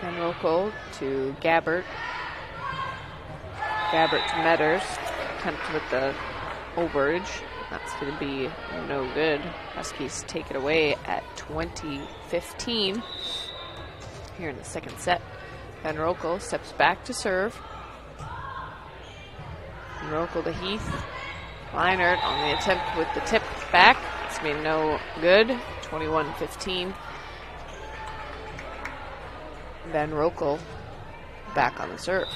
Van Rokel to Gabbert. Gabbert to Metters. Attempt with the overage. That's going to be no good. Huskies take it away at 20-15 here in the second set. Van Rokel steps back to serve. Van Rokel to Heath. Leinhard on the attempt with the tip back. It's been no good. 21-15. Van Rokel back on the serve.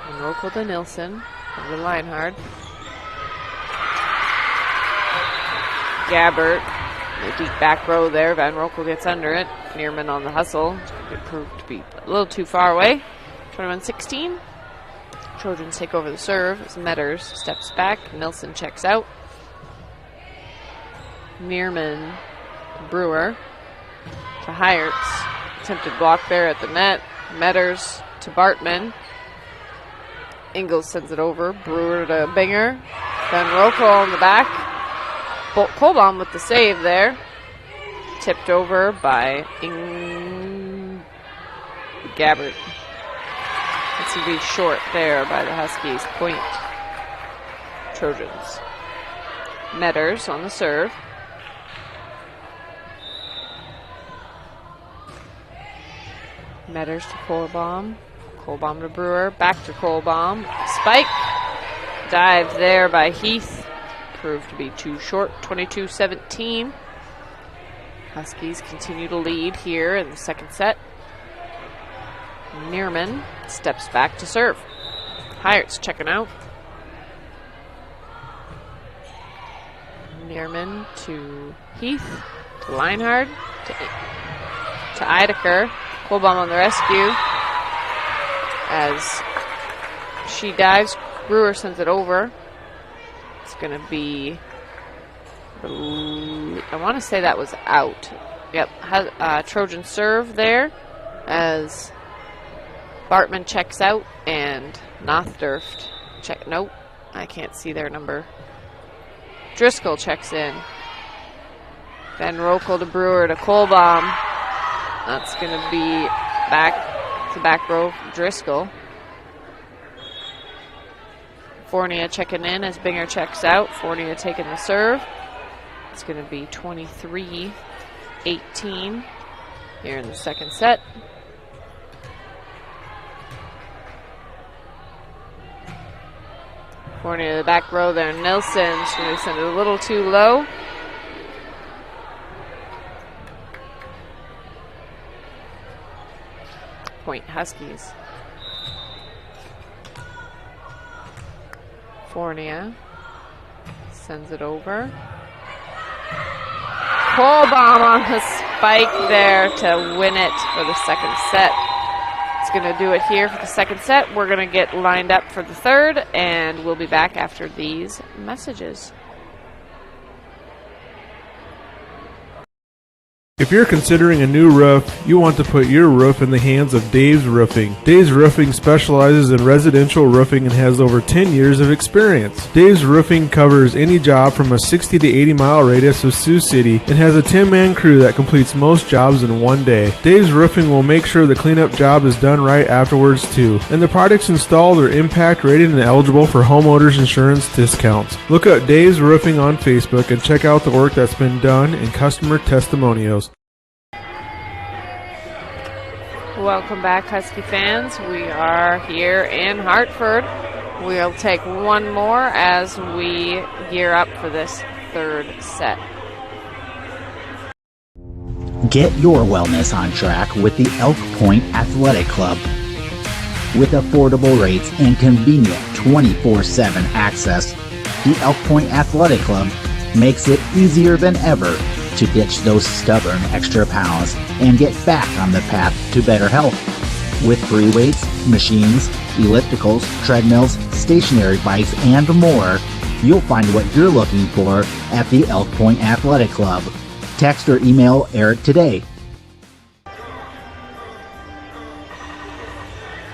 Van Rokel to Nilsson. Over to Leinhard. Gabbert. The deep back row there. Van Rokel gets under it. Neerman on the hustle. It proved to be a little too far away. 21-16. Trojans take over the serve as Metters steps back. Nilsson checks out. Neerman, Brewer to Heyerts. Attempted block there at the net. Metters to Bartman. Ingles sends it over. Brewer to Binger. Van Rokel on the back. Kohlbaum with the save there. Tipped over by Gabbert. That's going to be short there by the Huskies. Point Trojans. Metters on the serve. Metters to Kohlbaum. Kohlbaum to Brewer. Back to Kohlbaum. Spike. Dive there by Heath. Proved to be too short. 22-17. Huskies continue to lead here in the second set. Neerman steps back to serve. Heyert's checking out. Neerman to Heath. To Leinhard. To Eidecker. Kohlbaum on the rescue. As she dives, Brewer sends it over. It's going to be, I want to say that was out. Yep, Trojan serve there as Bartman checks out and Nothdurft check. Nope, I can't see their number. Driscoll checks in. Van Rokel to Brewer to Kohlbaum. That's going to be back to back row Driscoll. Fournier checking in as Binger checks out. Fournier taking the serve. It's going to be 23-18 here in the second set. Fournier to the back row there. Nilsson's going to send it a little too low. Point Huskies. Fournier sends it over. Kohlbaum on the spike there to win it for the second set. It's going to do it here for the second set. We're going to get lined up for the third, and we'll be back after these messages. If you're considering a new roof, you want to put your roof in the hands of Dave's Roofing. Dave's Roofing specializes in residential roofing and has over 10 years of experience. Dave's Roofing covers any job from a 60 to 80 mile radius of Sioux City and has a 10-man crew that completes most jobs in one day. Dave's Roofing will make sure the cleanup job is done right afterwards too. And the products installed are impact rated and eligible for homeowners insurance discounts. Look up Dave's Roofing on Facebook and check out the work that's been done and customer testimonials. Welcome back, Husky fans. We are here in Hartford. We'll take one more as we gear up for this third set. Get your wellness on track with the Elk Point Athletic Club. With affordable rates and convenient 24/7 access, the Elk Point Athletic Club makes it easier than ever to ditch those stubborn extra pounds and get back on the path to better health. With free weights, machines, ellipticals, treadmills, stationary bikes, and more, you'll find what you're looking for at the Elk Point Athletic Club. Text or email Eric today.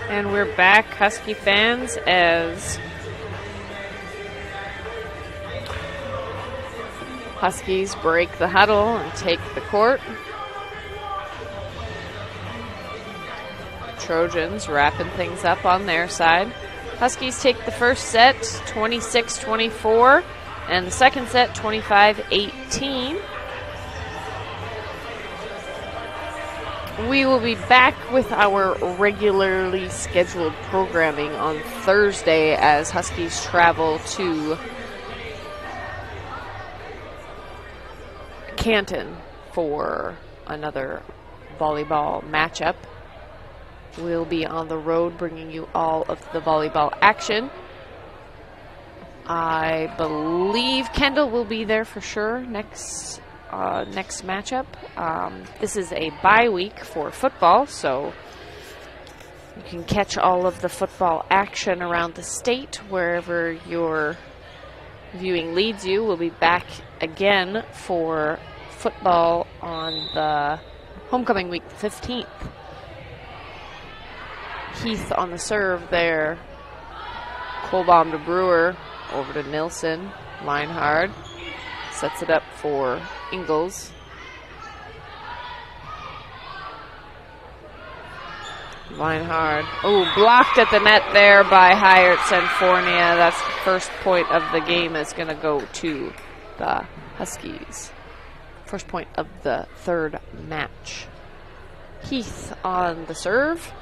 And we're back, Husky fans, as Huskies break the huddle and take the court. Trojans wrapping things up on their side. Huskies take the first set 26-24 and the second set 25-18. We will be back with our regularly scheduled programming on Thursday as Huskies travel to Canton for another volleyball matchup. We'll be on the road bringing you all of the volleyball action. I believe Kendall will be there for sure next matchup. This is a bye week for football, so you can catch all of the football action around the state wherever your viewing leads you. We'll be back again for football on the homecoming week, the 15th. Heath on the serve there. Kohlbaum to Brewer, over to Nilsson. Leinhard sets it up for Ingles. Line hard. Oh, blocked at the net there by Heyerts and Fournier. That's the first point of the game is going to go to the Huskies. First point of the third match. Heath on the serve.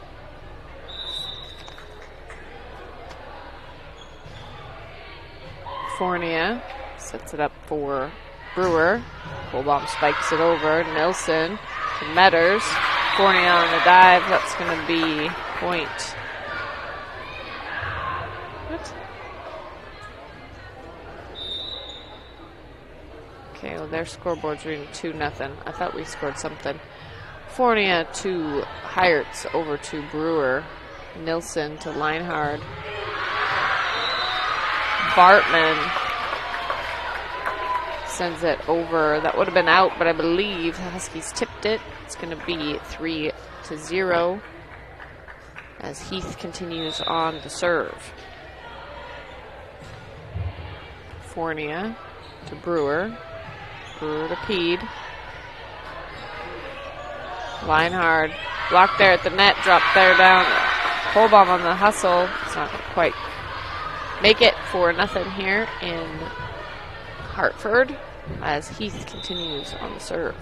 Fournier sets it up for Brewer. Kohlbaum spikes it over. Nilsson to Metters. Fournier on the dive. That's going to be point. What? Okay, well, their scoreboard's reading 2-0. I thought we scored something. Fournier to Heyerts over to Brewer. Nilsson to Leinhard. Bartman sends it over. That would have been out, but I believe the Huskies tipped it. It's going to be 3-0 as Heath continues on the serve. Fournier to Brewer. Brewer to Peed. Leinhard blocked there at the net, dropped there down. Kohlbaum on the hustle. It's not going to quite make it for nothing here in Hartford as Heath continues on the serve.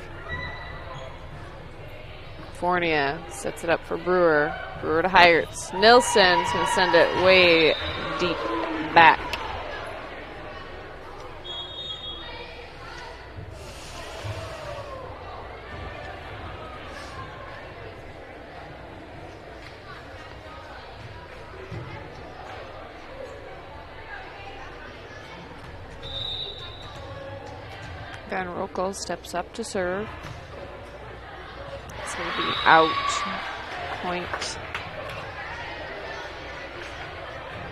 Fournier sets it up for Brewer. Brewer to Heyerts. Nilsson's going to send it way deep back. Van Rokel steps up to serve. It's going to be out. Point.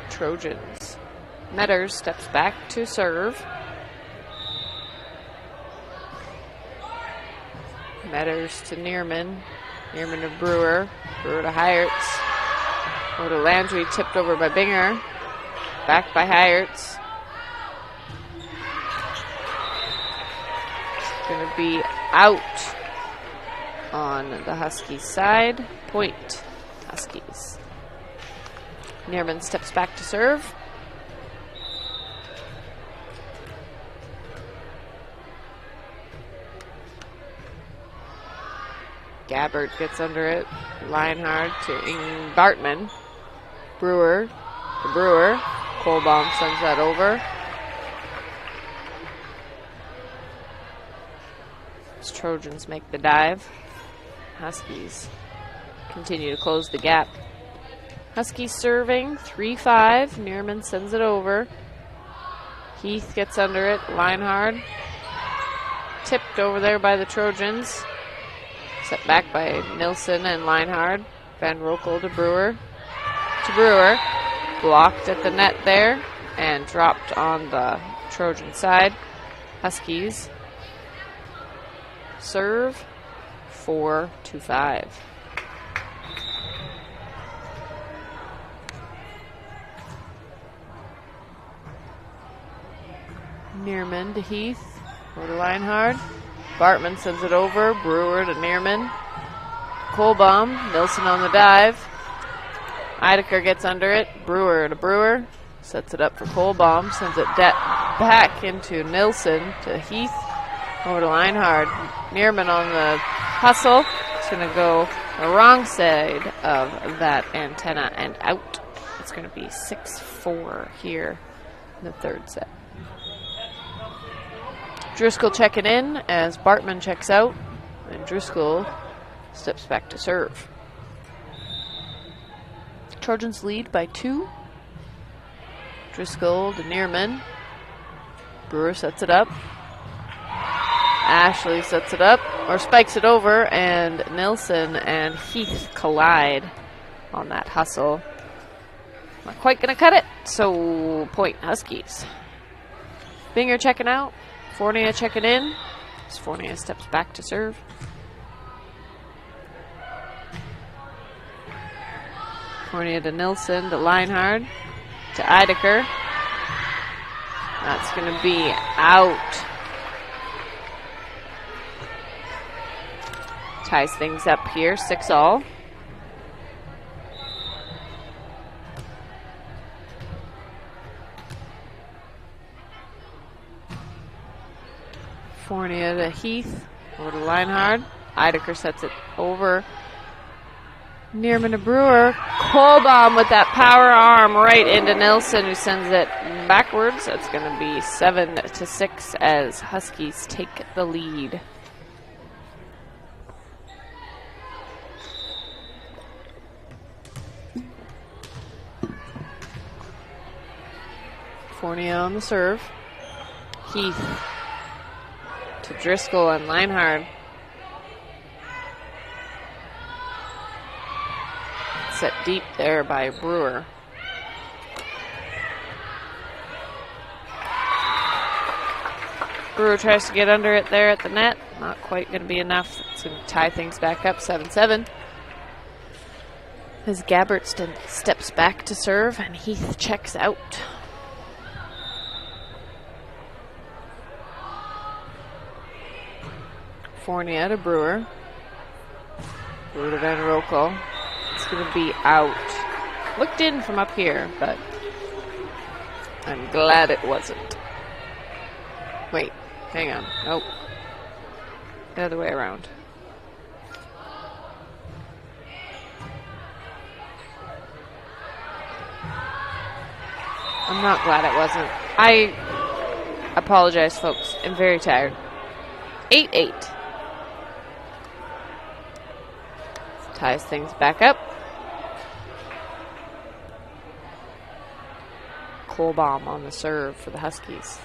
Trojans. Metters steps back to serve. Metters to Neerman. Neerman to Brewer. Brewer to Heyerts. Over to Landry, tipped over by Binger. Back by Heyerts. Going to be out on the Huskies side. Point Huskies. Neerman steps back to serve. Gabbard gets under it. Leinhard to Bartman. Brewer to Brewer. Kohlbaum sends that over. Trojans make the dive. Huskies continue to close the gap. Huskies serving 3-5. Neerman sends it over. Heath gets under it. Leinhard tipped over there by the Trojans. Set back by Nilsson and Leinhard. Van Rokel to Brewer. Blocked at the net there and dropped on the Trojan side. Huskies serve 4-5. Neerman to Heath. Over to Leinhard. Bartman sends it over. Brewer to Neerman. Kohlbaum. Nilsson on the dive. Eidecker gets under it. Brewer to Brewer. Sets it up for Kohlbaum. Sends it back into Nilsson to Heath. Over to Leinhard. Neerman on the hustle. It's going to go the wrong side of that antenna and out. It's going to be 6-4 here in the third set. Driscoll checking in as Bartman checks out. And Driscoll steps back to serve. Trojans lead by 2. Driscoll to Neerman. Brewer sets it up. Ashley sets it up, or spikes it over, and Nilsson and Heath collide on that hustle. Not quite going to cut it, so point Huskies. Binger checking out. Fournier checking in. As Fournier steps back to serve. Fournier to Nilsson, to Leinhard, to Eidecker. That's going to be out. Ties things up here, 6-all. Fournier to Heath. Over to Leinhard. Eidecker sets it over. Nearman to Brewer. Kohlbaum with that power arm right into Nilsson, who sends it backwards. It's going to be 7-6 as Huskies take the lead. Fournier on the serve. Heath to Driscoll and Leinhard. Set deep there by Brewer. Brewer tries to get under it there at the net. Not quite going to be enough. It's going to tie things back up 7-7. As Gabbert steps back to serve and Heath checks out. Fournier to Brewer. Brewer to Van Rokel. It's going to be out. Looked in from up here, but I'm glad it wasn't. Wait, hang on. Nope. The other way around. I'm not glad it wasn't. I apologize, folks. I'm very tired. 8-8. Ties things back up. Kohlbaum on the serve for the Huskies.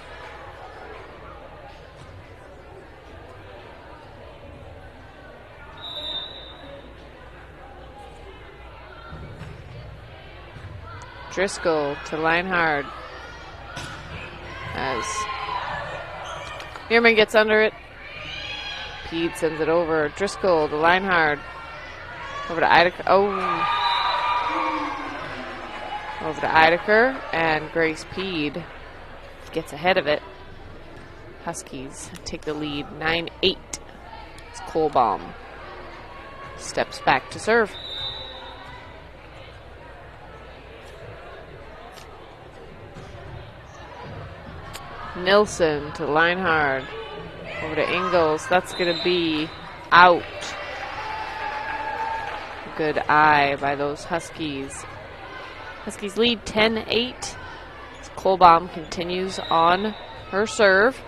Driscoll to Leinhard. As Nearman gets under it. Pede sends it over. Driscoll to Leinhard. Over to Eidecker. Oh. Over to Eidecker, and Grace Pede gets ahead of it. Huskies take the lead 9-8. It's Kohlbaum. Steps back to serve. Nilsson to Leinhard. Over to Ingles. That's going to be out. Good eye by those Huskies. Huskies lead 10-8. Kohlbaum continues on her serve.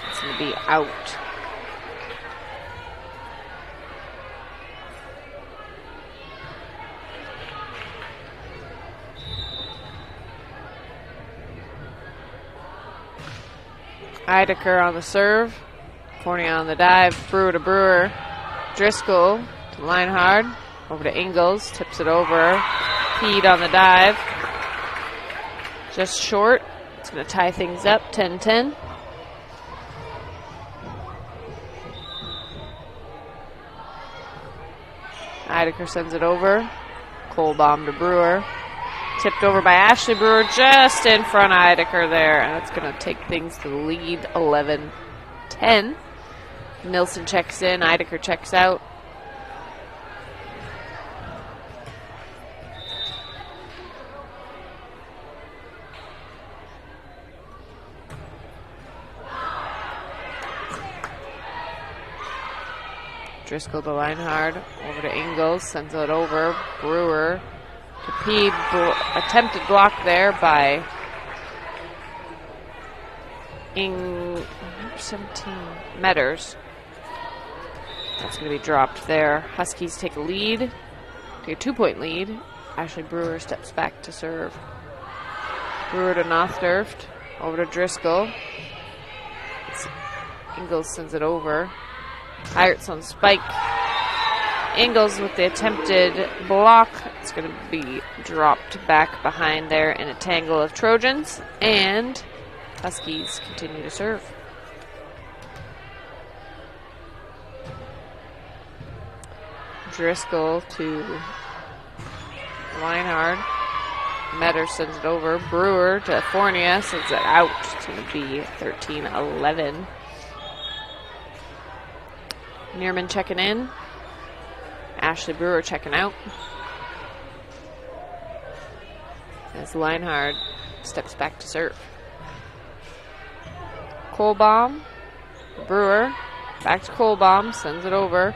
It's going to be out. Eidecker on the serve. Fournier on the dive. Brewer to Brewer. Driscoll to Leinhard. Over to Ingles. Tips it over. Pede on the dive. Just short. It's going to tie things up. 10-10. Eidecker sends it over. Kohlbaum to Brewer. Tipped over by Ashley Brewer, just in front of Eidecker there. And it's going to take things to the lead, 11-10. Nilsson checks in, Eidecker checks out. Driscoll to Leinhard, over to Ingles, sends it over. Brewer to Pede, attempted block there by number 17, Metters. That's going to be dropped there. Huskies take a lead, take a 2-point lead. Ashley Brewer steps back to serve. Brewer to Nothdurft, over to Driscoll. Ingles sends it over. Pirates on spike. Ingles with the attempted block. It's going to be dropped back behind there in a tangle of Trojans. And Huskies continue to serve. Driscoll to Leinhard. Metter sends it over. Brewer to Fournier sends it out. It's going to be 13-11. Nearman checking in. Ashley Brewer checking out. As Leinhard steps back to serve. Kohlbaum, Brewer, back to Kohlbaum, sends it over.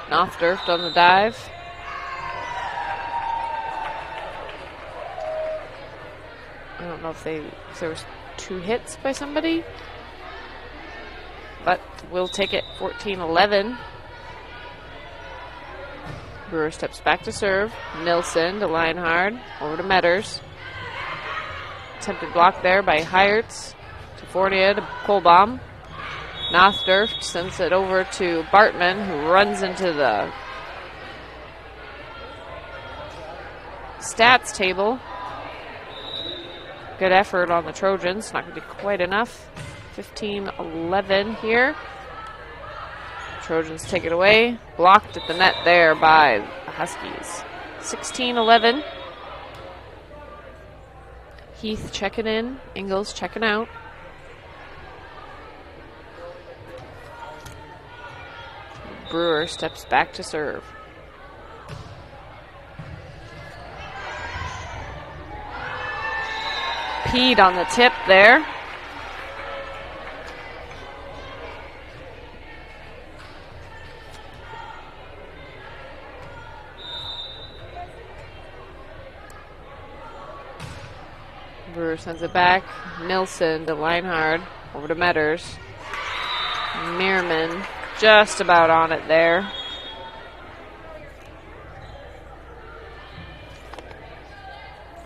Nofdurft on the dive. I don't know if there was 2 hits by somebody, but we'll take it 14-11. Brewer steps back to serve. Nilsson to Leinhard, over to Metters. Attempted block there by Heierts to Fournier to Kohlbaum. Nofdurft sends it over to Bartman, who runs into the stats table. Good effort on the Trojans. Not going to be quite enough. 15-11 here. Trojans take it away. Blocked at the net there by the Huskies. 16-11. Heath checking in. Ingalls checking out. Brewer steps back to serve. Peed on the tip there. Brewer sends it back. Nilsson to Leinhard. Over to Metters. Meerman just about on it there.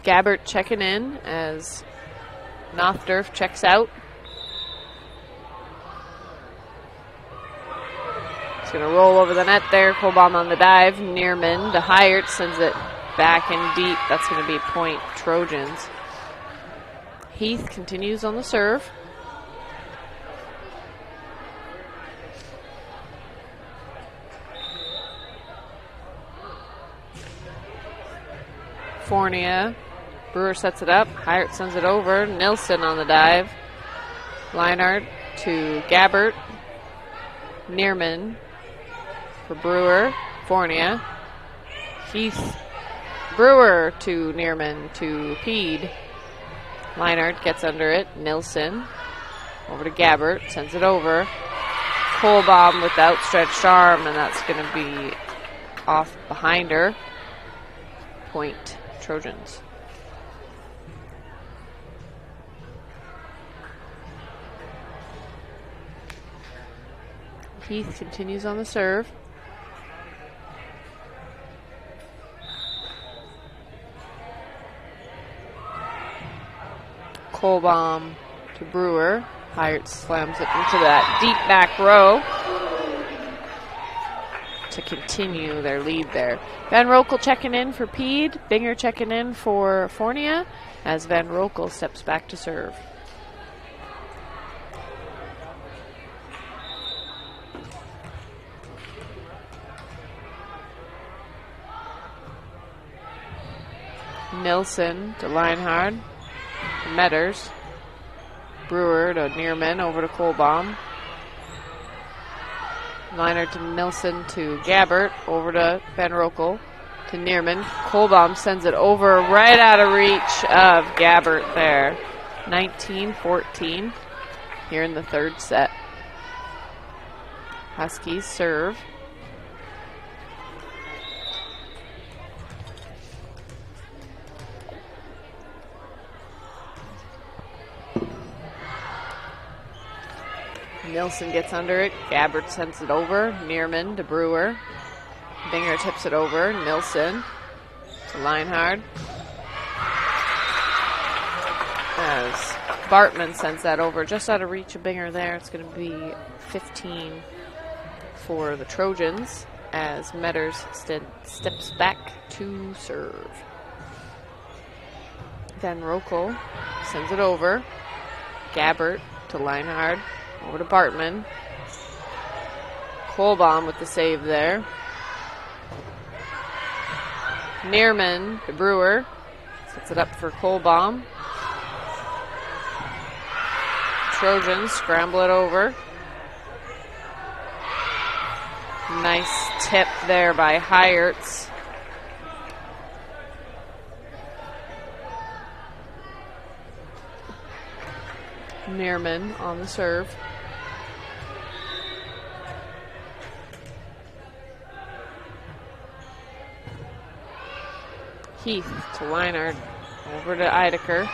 Gabbert checking in as Nofdurft checks out. It's going to roll over the net there. Kohlbaum on the dive. Neerman to Heyert, sends it back in deep. That's going to be point Trojans. Heath continues on the serve. Fournier. Brewer sets it up. Heyert sends it over. Nilsson on the dive. Leinhard to Gabbert. Neerman for Brewer. Fournier. Heath. Brewer to Neerman to Peed. Leinhard gets under it. Nilsson over to Gabbert. Sends it over. Kohlbaum with the outstretched arm, and that's going to be off behind her. Point Trojans. Heath continues on the serve. Kohlbaum to Brewer. Heyert slams it into that deep back row to continue their lead there. Van Rokel checking in for Peed. Binger checking in for Fournier as Van Rokel steps back to serve. Nilsson to Leinhard. Metters. Brewer to Neerman, over to Kohlbaum. Leinhard to Nilsson to Gabbert, over to Van Rokel to Neerman. Kohlbaum sends it over right out of reach of Gabbert there. 19-14 here in the third set. Huskies serve. Nilsson gets under it. Gabbert sends it over. Neerman to Brewer. Binger tips it over. Nilsson to Leinhard. As Bartman sends that over just out of reach of Binger there. It's going to be 15 for the Trojans as Metters steps back to serve. Van Rokel sends it over. Gabbert to Leinhard. Over to Bartman. Kohlbaum with the save there. Neerman to Brewer. Sets it up for Kohlbaum. Trojans scramble it over. Nice tip there by Heyerts. Meerman on the serve. Heath to Leinart, over to Eidecker.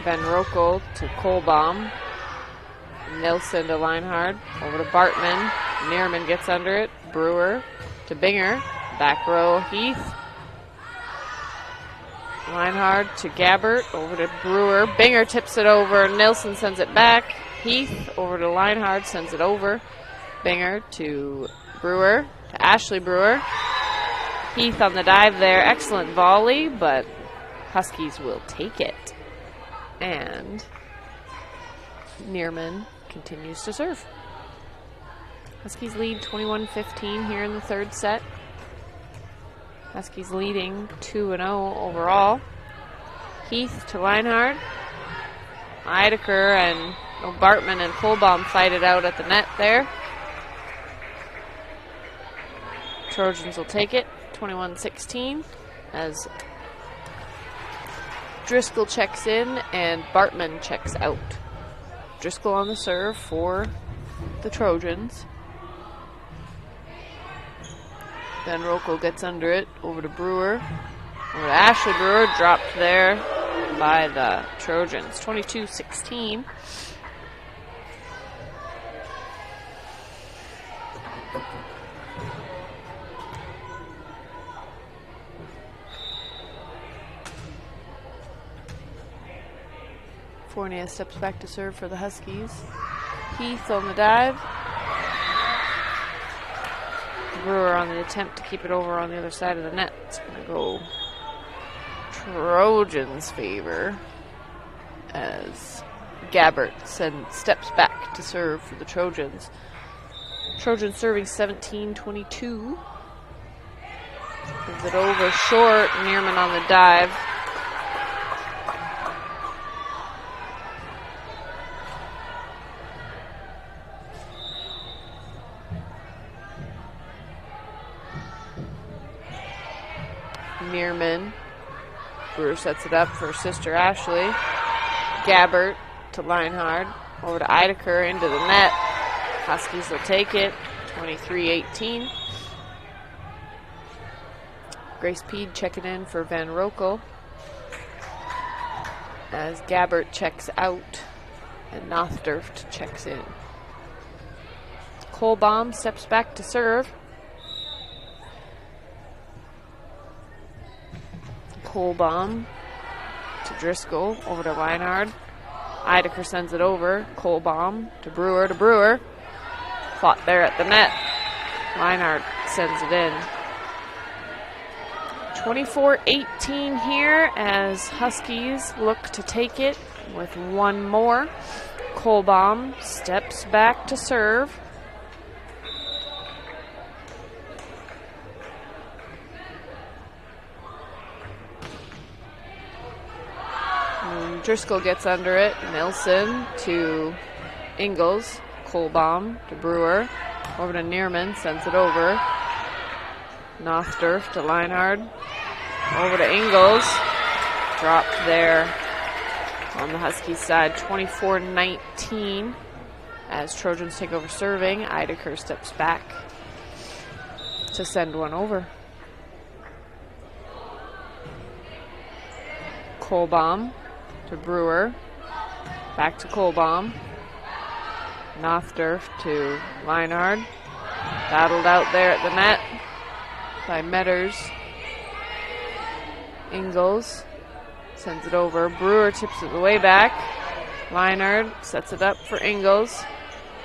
Van Rokel to Kohlbaum. Nilsson to Leinhard, over to Bartman. Meerman gets under it. Brewer to Binger. Back row, Heath. Leinhard to Gabbert, over to Brewer. Binger tips it over. Nilsson sends it back. Heath over to Leinhard, sends it over. Binger to Brewer, to Ashley Brewer. Heath on the dive there. Excellent volley, but Huskies will take it. And Meerman continues to serve. Huskies lead 21-15 here in the third set. Huskies leading 2-0 overall. Heath to Leinhard. Eidecker and Bartman and Kohlbaum fight it out at the net there. Trojans will take it, 21-16, as Driscoll checks in and Bartman checks out. Driscoll on the serve for the Trojans. Van Rokel gets under it, over to Brewer. Over to Ashley Brewer, dropped there by the Trojans, 22-16. Fournier steps back to serve for the Huskies. Heath on the dive. Brewer on the attempt to keep it over on the other side of the net. It's going to go Trojans' favor as Gabbert steps back to serve for the Trojans. Trojans serving 17-22. Gives it over short. Meerman on the dive. Meerman. Brewer sets it up for sister Ashley. Gabbert to Leinhard. Over to Eidecker into the net. Huskies will take it. 23-18. Grace Peed checking in for Van Rokel. As Gabbert checks out and Nothdurft checks in. Kohlbaum steps back to serve. Kohlbaum to Driscoll, over to Leinhard. Eidecker sends it over. Kohlbaum to Brewer, Fought there at the net. Leinhard sends it in. 24-18 here as Huskies look to take it with one more. Kohlbaum steps back to serve. Driscoll gets under it. Nilsson to Ingles. Kohlbaum to Brewer. Over to Neerman. Sends it over. Nothdurft to Leinhard. Over to Ingles. Dropped there on the Huskies side. 24-19 as Trojans take over serving. Eidecker steps back to send one over. Kohlbaum to Brewer, back to Kohlbaum. Nothdurft to Leinhard. Battled out there at the net by Metters. Ingles sends it over. Brewer tips it the way back. Leinhard sets it up for Ingles.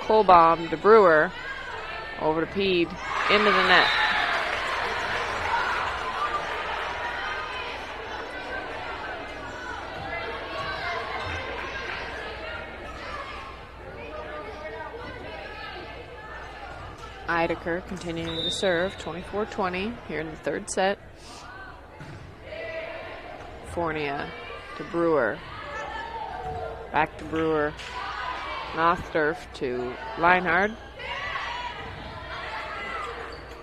Kohlbaum to Brewer. Over to Peed. Into the net. Eidecker continuing to serve, 24-20 here in the third set. Fournier to Brewer. Back to Brewer. Nothdurft to Leinhard.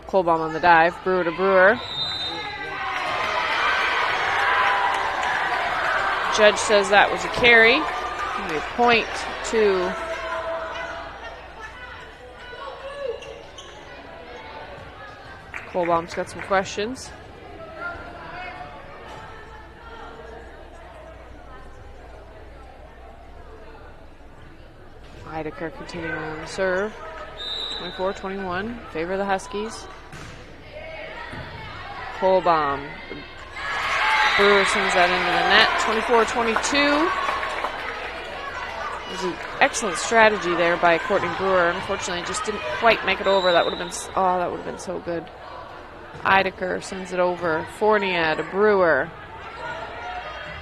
Kohlbaum on the dive. Brewer to Brewer. Judge says that was a carry. It'll be a point to Kohlbaum's got some questions. Heidecker continuing on the serve. 24-21, favor of the Huskies. Kohlbaum. Brewer sends that into the net. 24-22. It was an excellent strategy there by Courtney Brewer. Unfortunately, it just didn't quite make it over. That would have been so good. Heidecker sends it over. Fournier to Brewer.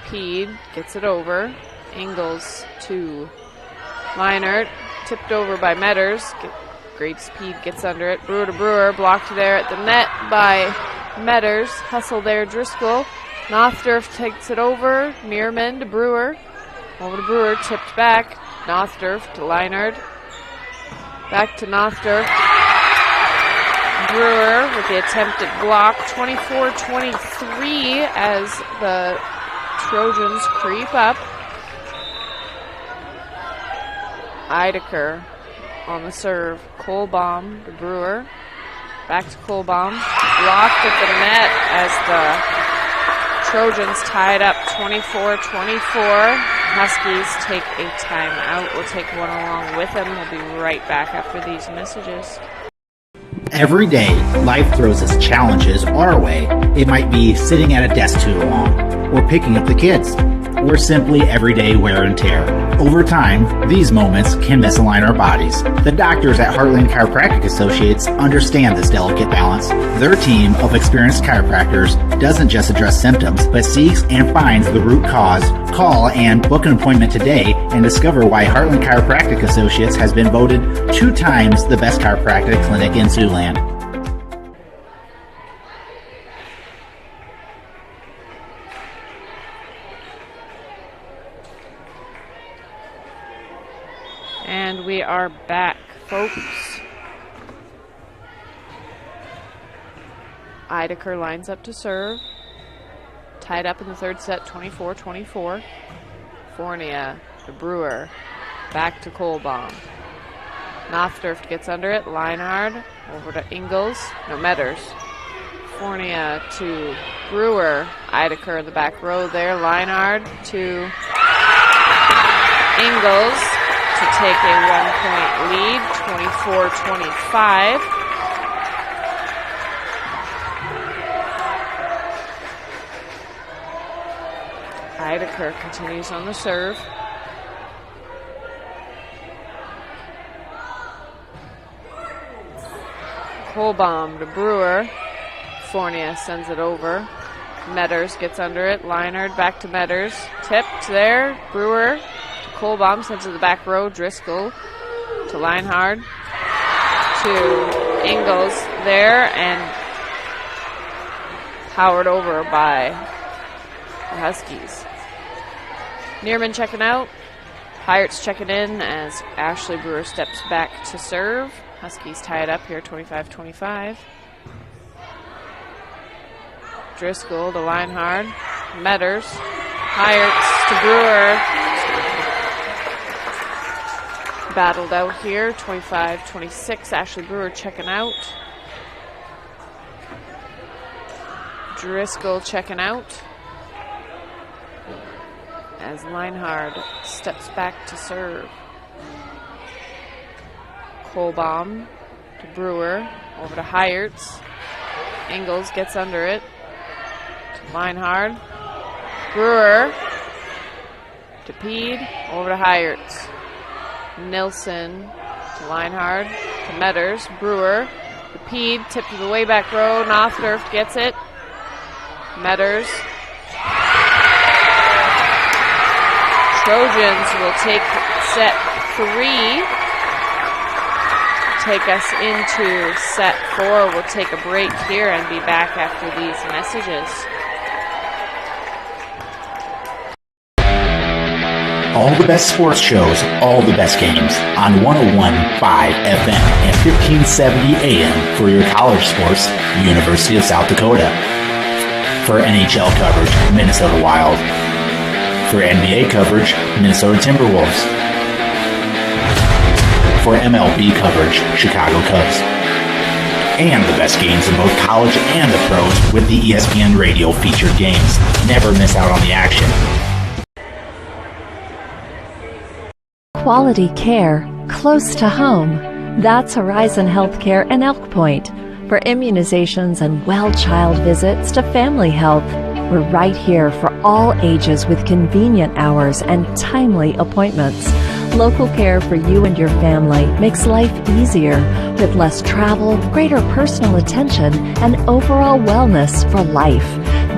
Peed gets it over. Ingles to Leinert. Tipped over by Metters. Great speed, gets under it. Brewer to Brewer, blocked there at the net by Metters. Hustle there, Driscoll. Nothdurf takes it over. Meerman to Brewer. Over to Brewer, tipped back. Nothdurf to Leinert. Back to Nothdurf. Brewer with the attempted block. 24-23 as the Trojans creep up. Heidecker on the serve. Kohlbaum to Brewer. Back to Kohlbaum. Blocked at the net as the Trojans tie it up 24-24. Huskies take a timeout. We'll take one along with them. We'll be right back after these messages. Every day, life throws us challenges our way. It might be sitting at a desk too long, or picking up the kids, or simply everyday wear and tear. Over time, these moments can misalign our bodies. The doctors at Heartland Chiropractic Associates understand this delicate balance. Their team of experienced chiropractors doesn't just address symptoms, but seeks and finds the root cause. Call and book an appointment today and discover why Heartland Chiropractic Associates has been voted 2 times the best chiropractic clinic in Siouxland. And we are back, folks. Heidecker lines up to serve. Tied up in the third set, 24-24. Fournier to Brewer. Back to Kohlbaum. Nothdurf gets under it. Leinhard over to Ingles. No, Metters. Fournier to Brewer. Heidecker in the back row there. Leinhard to Ingles to take a 1-point lead, 24-25. Heidecker continues on the serve. Kohlbaum to Brewer. Fournier sends it over. Metters gets under it. Leinhard back to Metters. Tipped there. Brewer to Kohlbaum. Sends it to the back row. Driscoll to Leinhard. To Ingles there. And powered over by the Huskies. Neerman checking out. Pirates checking in as Ashley Brewer steps back to serve. Huskies tie it up here, 25-25. Driscoll to Leinhard. Metters. Pirates to Brewer. Battled out here, 25-26. Ashley Brewer checking out. Driscoll checking out. As Leinhard steps back to serve. Kohlbaum to Brewer, over to Heyerts. Ingles gets under it. To Leinhard. Brewer to Peed, over to Heyerts. Nilsson to Leinhard, to Metters. Brewer to Peed, tipped to the way back row. Nothdurf gets it. Metters. Trojans will take set 3. Take us into set 4. We'll take a break here and be back after these messages. All the best sports shows, all the best games on 101.5 FM and 1570 AM for your college sports, University of South Dakota. For NHL coverage, Minnesota Wild. For NBA coverage, Minnesota Timberwolves. For MLB coverage, Chicago Cubs. And the best games in both college and the pros with the ESPN Radio featured games. Never miss out on the action. Quality care close to home. That's Horizon Healthcare in Elk Point. For immunizations and well-child visits to family health, we're right here for all ages with convenient hours and timely appointments. Local care for you and your family makes life easier with less travel, greater personal attention, and overall wellness for life.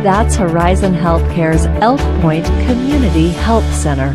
That's Horizon Healthcare's Elk Point Community Health Center.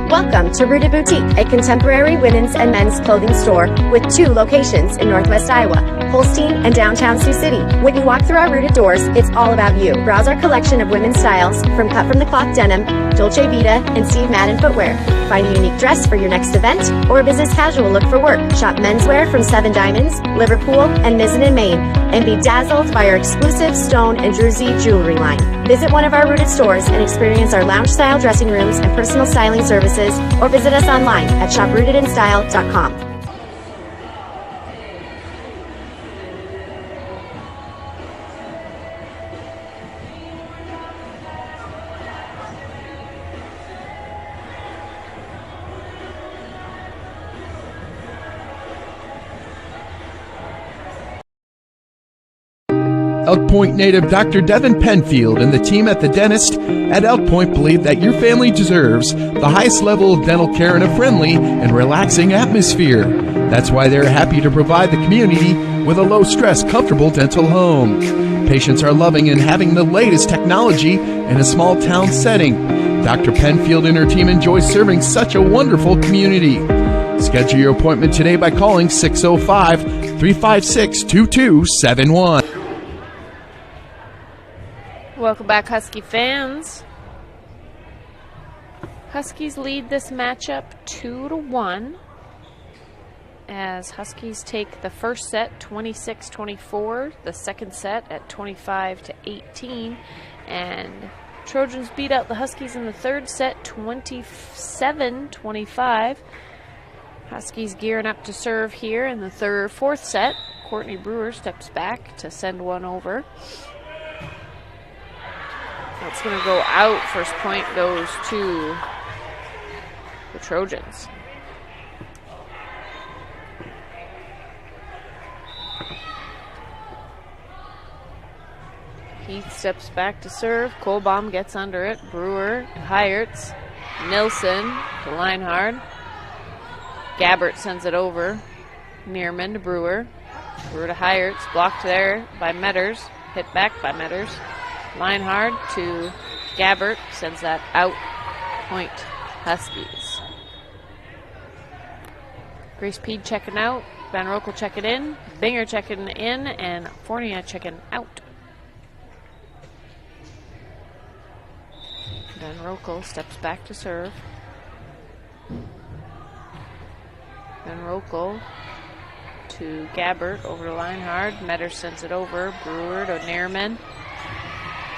Welcome to Rooted Boutique, a contemporary women's and men's clothing store with 2 locations in Northwest Iowa, Holstein and downtown Sioux City. When you walk through our Rooted doors, it's all about you. Browse our collection of women's styles from cut-from-the-cloth denim, Dolce Vita, and Steve Madden footwear. Find a unique dress for your next event or a business casual look for work. Shop menswear from 7 Diamonds, Liverpool, and Mizzen in Maine, and be dazzled by our exclusive Stone and Druzy jewelry line. Visit one of our Rooted stores and experience our lounge-style dressing rooms and personal styling services, or visit us online at shoprootedinstyle.com. Elk Point native Dr. Devin Penfield and the team at the dentist at Elk Point believe that your family deserves the highest level of dental care in a friendly and relaxing atmosphere. That's why they're happy to provide the community with a low-stress, comfortable dental home. Patients are loving and having the latest technology in a small-town setting. Dr. Penfield and her team enjoy serving such a wonderful community. Schedule your appointment today by calling 605-356-2271. Welcome back, Husky fans. Huskies lead this matchup 2-1 as Huskies take the first set 26-24, the second set at 25-18, and Trojans beat out the Huskies in the third set 27-25. Huskies gearing up to serve here in the fourth set. Courtney Brewer steps back to send one over. That's going to go out. First point goes to the Trojans. Heath steps back to serve. Kohlbaum gets under it. Brewer to Heyerts. Nilsson to Leinhard. Gabbert sends it over. Neerman to Brewer. Brewer to Heyerts. Blocked there by Metters. Hit back by Metters. Leinhard to Gabbert, sends that out. Point Huskies. Grace Peed checking out. Van Rokel checking in. Binger checking in. And Fournier checking out. Van Rokel steps back to serve. Van Rokel to Gabbert over to Leinhard. Metter sends it over. Brewer to Neerman.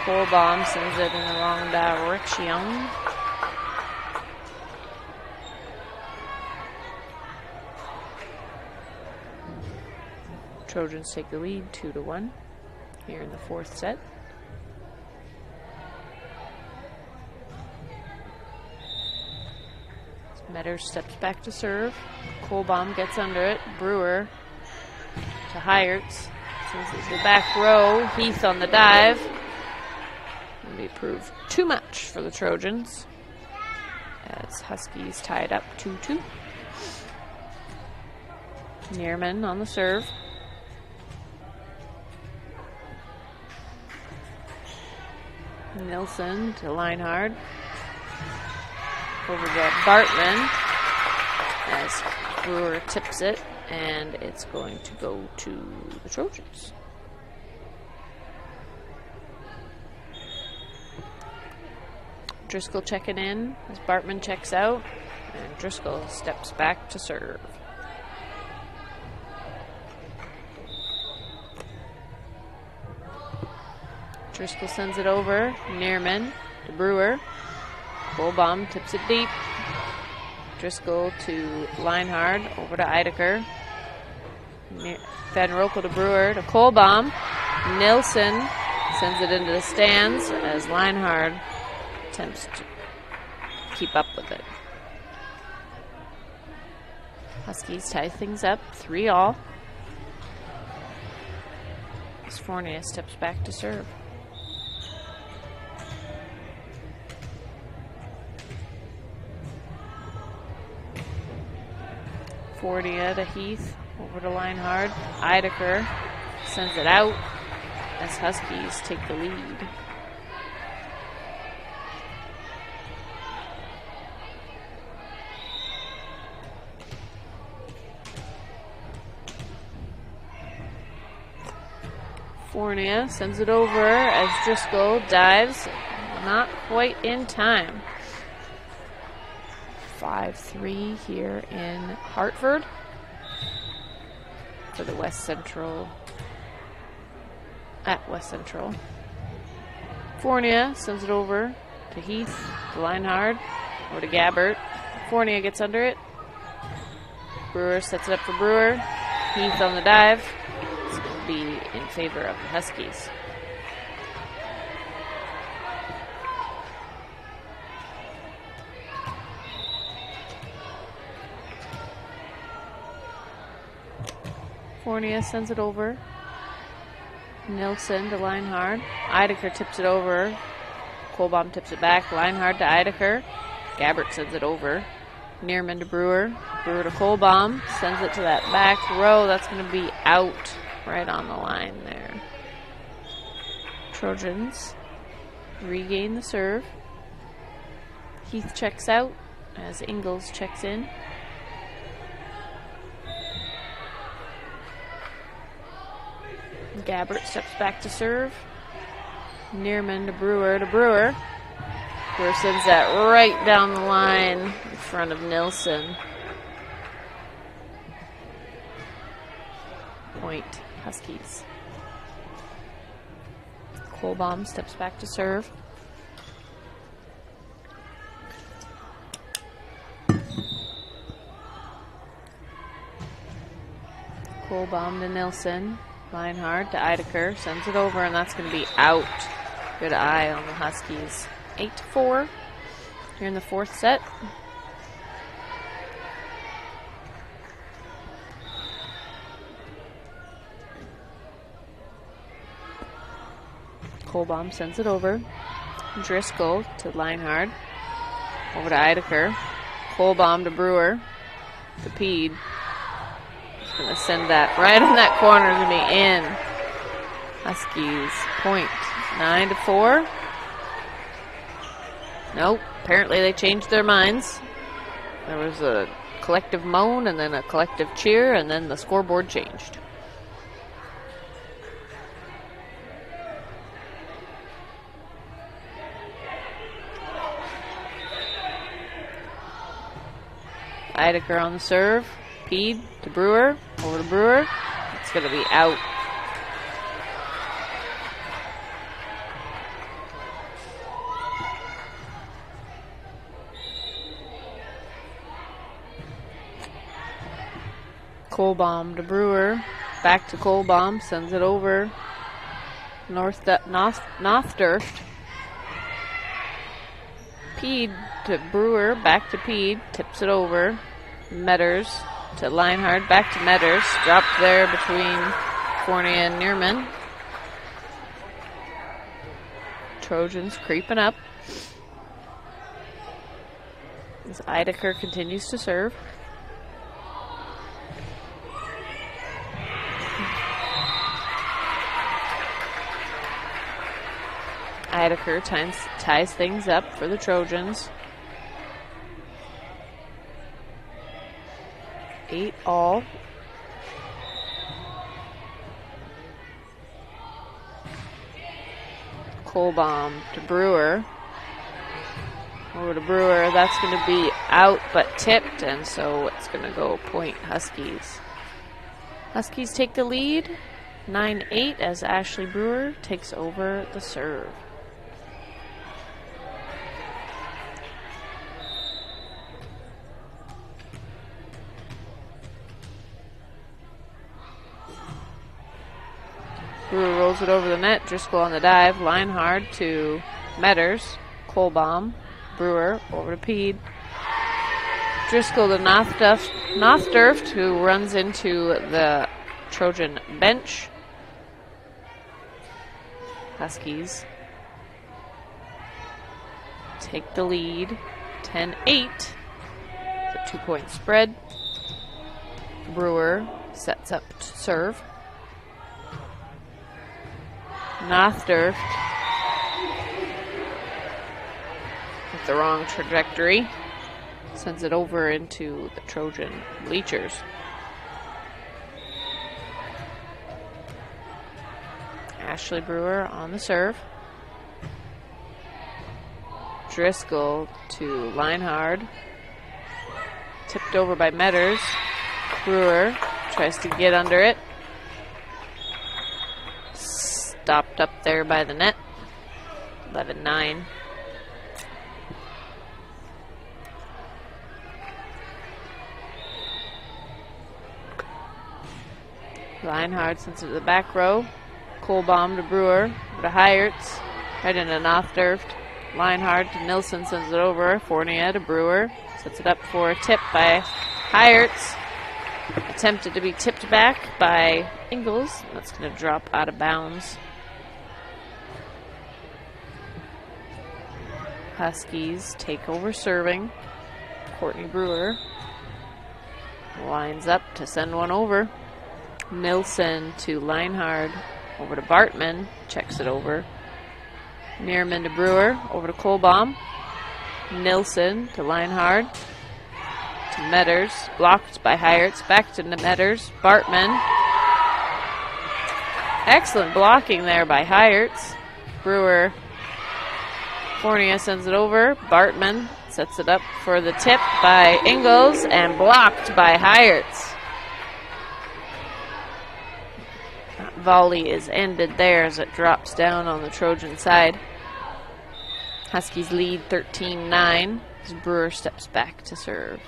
Kohlbaum sends it in the wrong direction. Trojans take the lead 2-1 here in the fourth set. Metters steps back to serve. Kohlbaum gets under it. Brewer to Heyerts. Sends it to the back row. Heath on the dive. Be proved too much for the Trojans as Huskies tied up 2-2. Neerman on the serve. Nilsson to Leinhard. Over to Bartman as Brewer tips it, and it's going to go to the Trojans. Driscoll checking in as Bartman checks out, and Driscoll steps back to serve. Driscoll sends it over. Neerman to Brewer. Kohlbaum tips it deep. Driscoll to Leinhard, over to Eidecker. Van Rokel to Brewer to Kohlbaum. Nilsson sends it into the stands as Leinhard attempts to keep up with it. Huskies tie things up, 3-all. As Fournier steps back to serve. Fournier to Heath, over to Leinhard. Eidecker sends it out as Huskies take the lead. Fournier sends it over as Driscoll dives, not quite in time. 5-3 here in Hartford for the West Central, at West Central. Fournier sends it over to Heath, to Leinhard, or to Gabbert. Fournier gets under it. Brewer sets it up for Brewer. Heath on the dive. It's going to be in favor of the Huskies. Fournier sends it over. Nilsson to Leinhard. Eidecker tips it over. Kohlbaum tips it back. Leinhard to Eidecker. Gabbert sends it over. Neerman to Brewer. Brewer to Kohlbaum. Sends it to that back row. That's going to be out right on the line there. Trojans regain the serve. Heath checks out as Ingalls checks in. Gabbert steps back to serve. Neerman to Brewer to Brewer. Brewer sends that right down the line in front of Nilsson. Point Huskies. Kohlbaum steps back to serve. Kohlbaum to Nilsson. Leinhard to Eidecker, sends it over, and that's going to be out. Good eye on the Huskies. 8-4 here in the fourth set. Kohlbaum sends it over. Driscoll to Leinhard. Over to Eidecker. Kohlbaum to Brewer. To Peed. Going to send that right on that corner. Going to be in. Huskies point 9-4. Nope. Apparently they changed their minds. There was a collective moan and then a collective cheer, and then the scoreboard changed. Eidecker on the serve. Peed to Brewer. Over to Brewer. It's going to be out. Kohlbaum to Brewer. Back to Kohlbaum. Sends it over. Northdurft. Peed to Brewer. Back to Peed. Tips it over. Metters to Leinhard, back to Metters, dropped there between Fournier and Neerman. Trojans creeping up as Eidecker continues to serve. Eidecker ties things up for the Trojans. 8-all. Kohlbaum to Brewer. Over to Brewer. That's going to be out but tipped, and so it's going to go point Huskies. Huskies take the lead 9-8 as Ashley Brewer takes over the serve. Brewer rolls it over the net. Driscoll on the dive. Line hard to Metters. Kohlbaum. Brewer over to Pede. Driscoll to Nothdurft, who runs into the Trojan bench. Huskies take the lead. 10-8. It's a 2-point spread. Brewer sets up to serve. Nothdurft with the wrong trajectory. Sends it over into the Trojan bleachers. Ashley Brewer on the serve. Driscoll to Linehard. Tipped over by Metters. Brewer tries to get under it. Stopped up there by the net. 11-9. Linehard sends it to the back row. Kohlbaum to Brewer. To Heyerts. Right into Nothdurft. Linehard to Nilsson, sends it over. Fournier to Brewer. Sets it up for a tip by Heyerts. Attempted to be tipped back by Ingles. That's going to drop out of bounds. Huskies take over serving. Courtney Brewer lines up to send one over. Nilsson to Linehard. Over to Bartman. Checks it over. Neerman to Brewer. Over to Kohlbaum. Nilsson to Linehard. To Metters. Blocked by Heyerts. Back to Metters. Bartman. Excellent blocking there by Heyerts. Brewer. Fournier sends it over. Bartman sets it up for the tip by Ingles and blocked by Heyerts. Volley is ended there as it drops down on the Trojan side. Huskies lead 13-9 as Brewer steps back to serve.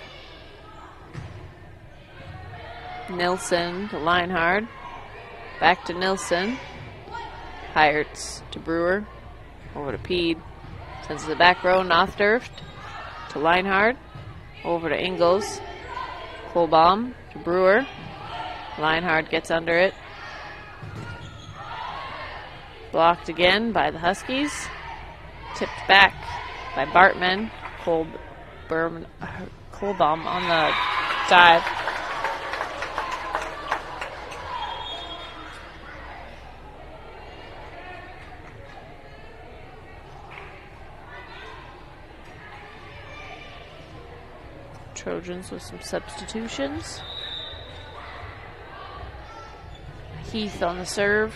Nilsson to Linehard. Back to Nilsson. Heyerts to Brewer. Over to Pede. Sends to the back row. Nothdurft to Linehard. Over to Ingles. Kohlbaum to Brewer. Linehard gets under it. Blocked again by the Huskies. Tipped back by Bartman. Kohlbaum on the dive. Trojans with some substitutions. Heath on the serve.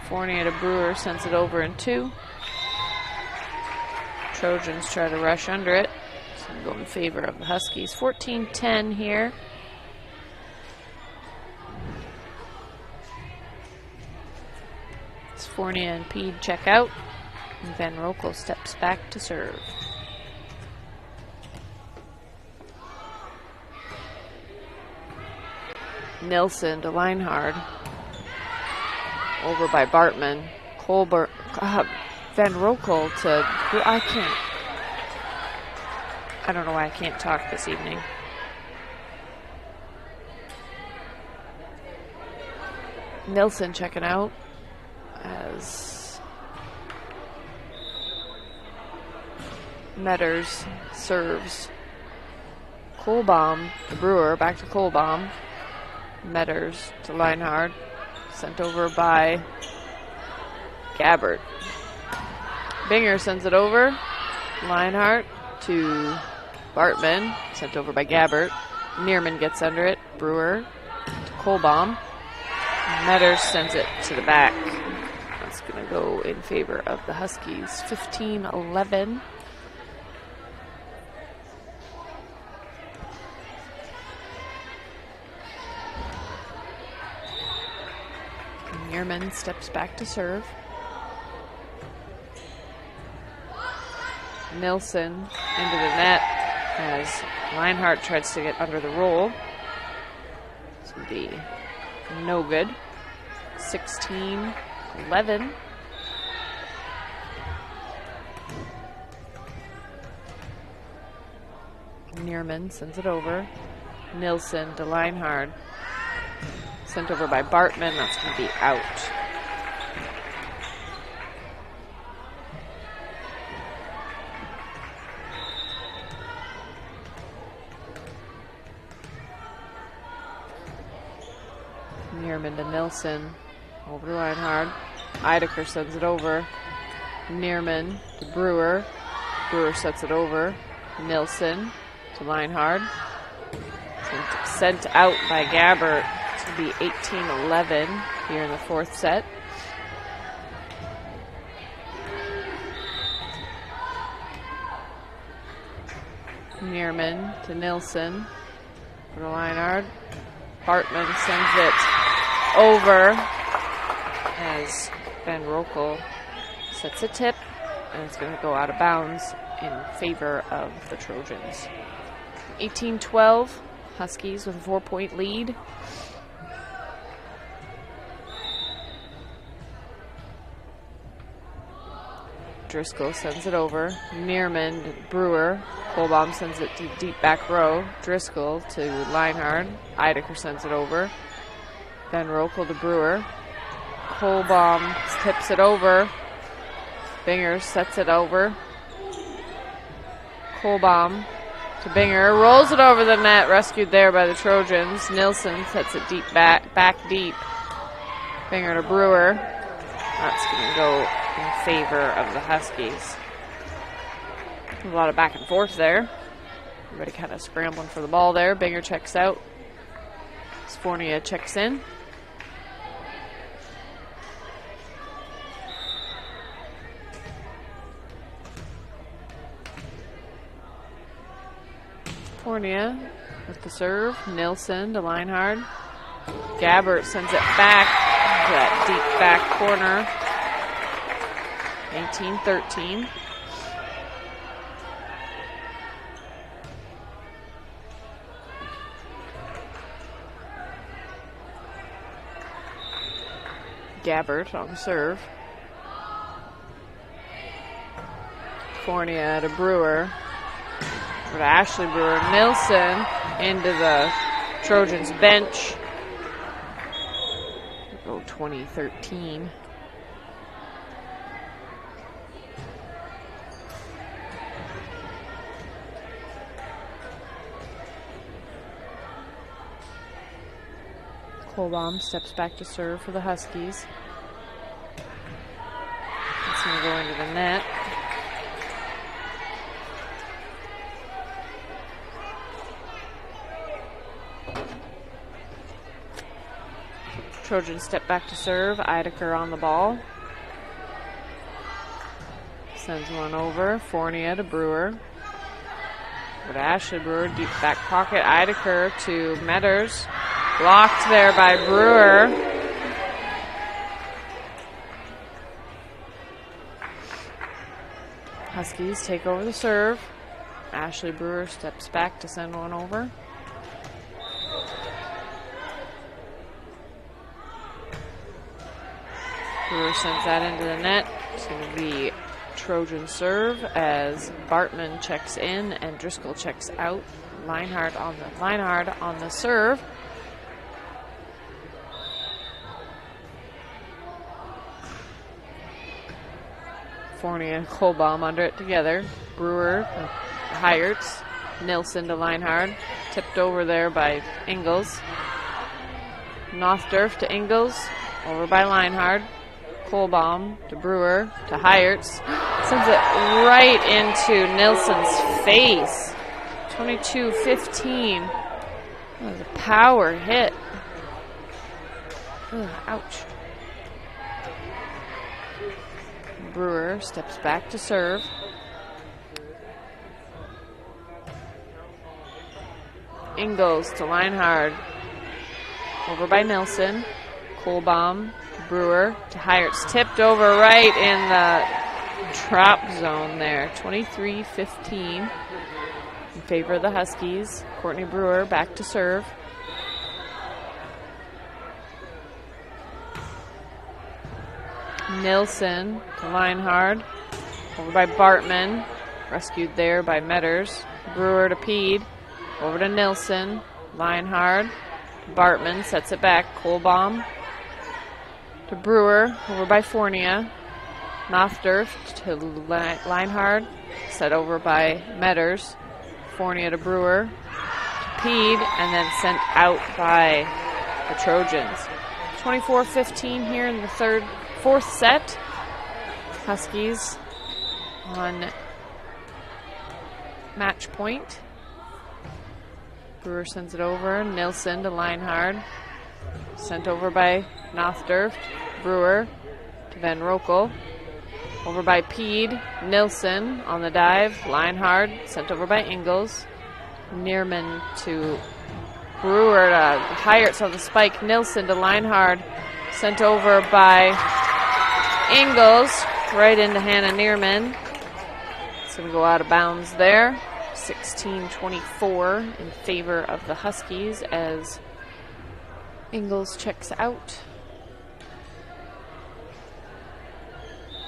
Fournier to Brewer, sends it over in 2. Trojans try to rush under it. So go in favor of the Huskies. 14-10 here. It's Fournier and Pede check out. And Van Rokel steps back to serve. Nilsson to Linehard. Over by Bartman. Van Rokel to... I don't know why I can't talk this evening. Nilsson checking out as Metters serves. Kohlbaum to Brewer. Back to Kohlbaum. Metters to Linehard. Sent over by Gabbert. Binger sends it over. Linehart to Bartman. Sent over by Gabbert. Neerman gets under it. Brewer to Kohlbaum. Metters sends it to the back. That's going to go in favor of the Huskies. 15-11. Neerman steps back to serve. Nilsson into the net as Leinhardt tries to get under the roll. This would be no good. 16-11. Neerman sends it over. Nilsson to Leinhardt. Sent over by Bartman. That's going to be out. Neerman to Nilsson. Over to Leinhardt. Eidecker sends it over. Neerman to Brewer. Brewer sets it over. Nilsson to Leinhardt. Sent out by Gabbert. It's going to be 18-11 here in the fourth set. Neerman to Nilsson. For the Leinhardt. Bartman sends it over as Van Rokel sets a tip, and it's going to go out of bounds in favor of the Trojans. 18-12, Huskies with a 4-point lead. Driscoll sends it over. Neerman to Brewer. Kohlbaum sends it to deep back row. Driscoll to Leinhardt. Eidecker sends it over. Van Rokel to Brewer. Kohlbaum tips it over. Binger sets it over. Kohlbaum to Binger. Rolls it over the net. Rescued there by the Trojans. Nilsson sets it deep back deep. Binger to Brewer. That's going to go in favor of the Huskies. A lot of back and forth there. Everybody kind of scrambling for the ball there. Binger checks out. Sfornia checks in. Sfornia with the serve. Nilsson to Leinhardt. Gabbert sends it back to that deep back corner. 18-13. Gabbert on the serve. Fournier to Brewer. Or to Ashley Brewer. Nilsson into the Trojans bench. Go 20-13. Kohlbaum steps back to serve for the Huskies. It's going to go into the net. Trojans step back to serve. Eidecker on the ball. Sends one over. Fournier to Brewer. Over to Ashley Brewer. Deep back pocket. Eidecker to Metters. Blocked there by Brewer. Huskies take over the serve. Ashley Brewer steps back to send one over. Brewer sends that into the net. It's going to be Trojan serve as Bartman checks in and Driscoll checks out. Leinhardt on the serve. Fournier and Kohlbaum under it together. Brewer, Heyerts, Nilsson to Leinhardt. Tipped over there by Ingles. Nothdurf to Ingles. Over by Leinhardt. Kohlbaum to Brewer to Heyerts. Sends it right into Nilsson's face. 22-15. That was a power hit. Ugh, ouch. Brewer steps back to serve. Ingles to Leinhardt. Over by Nilsson. Kohlbaum to Brewer to Heyerts. Tipped over right in the trap zone there. 23-15 in favor of the Huskies. Courtney Brewer back to serve. Nilsson to Leinhard. Over by Bartman. Rescued there by Metters. Brewer to Peed. Over to Nilsson. Leinhard. Bartman sets it back. Kohlbaum to Brewer. Over by Fournier. Nothdurft to Leinhard. Set over by Metters. Fournier to Brewer. To Peed. And then sent out by the Trojans. 24-15 here in the fourth set. Huskies on match point. Brewer sends it over. Nilsson to Leinhard. Sent over by Nothdurft. Brewer to Van Rokel. Over by Peed. Nilsson on the dive. Leinhard sent over by Ingles. Neerman to Brewer to Heyerts on the spike. Nilsson to Leinhard. Sent over by Ingles. Right into Hannah Neerman. It's going to go out of bounds there. 16-24 in favor of the Huskies as Ingles checks out.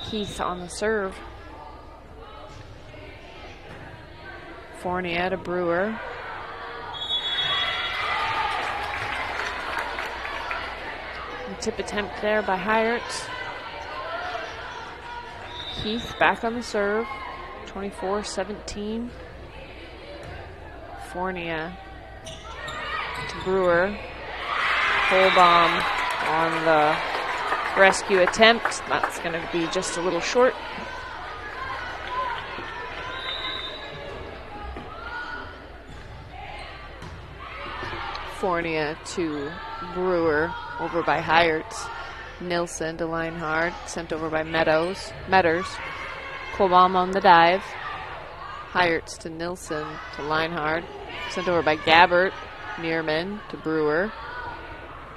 Heath on the serve. Fournier to Brewer. A tip attempt there by Heyerts. Heath back on the serve. 24-17. Fournier to Brewer. Kohlbaum on the rescue attempt. That's going to be just a little short. Fournier to Brewer. Over by Heyerts. Nilsson to Leinhard. Sent over by Metters. Kohlbaum on the dive. Heyerts to Nilsson to Leinhard. Sent over by Gabbert. Neerman to Brewer.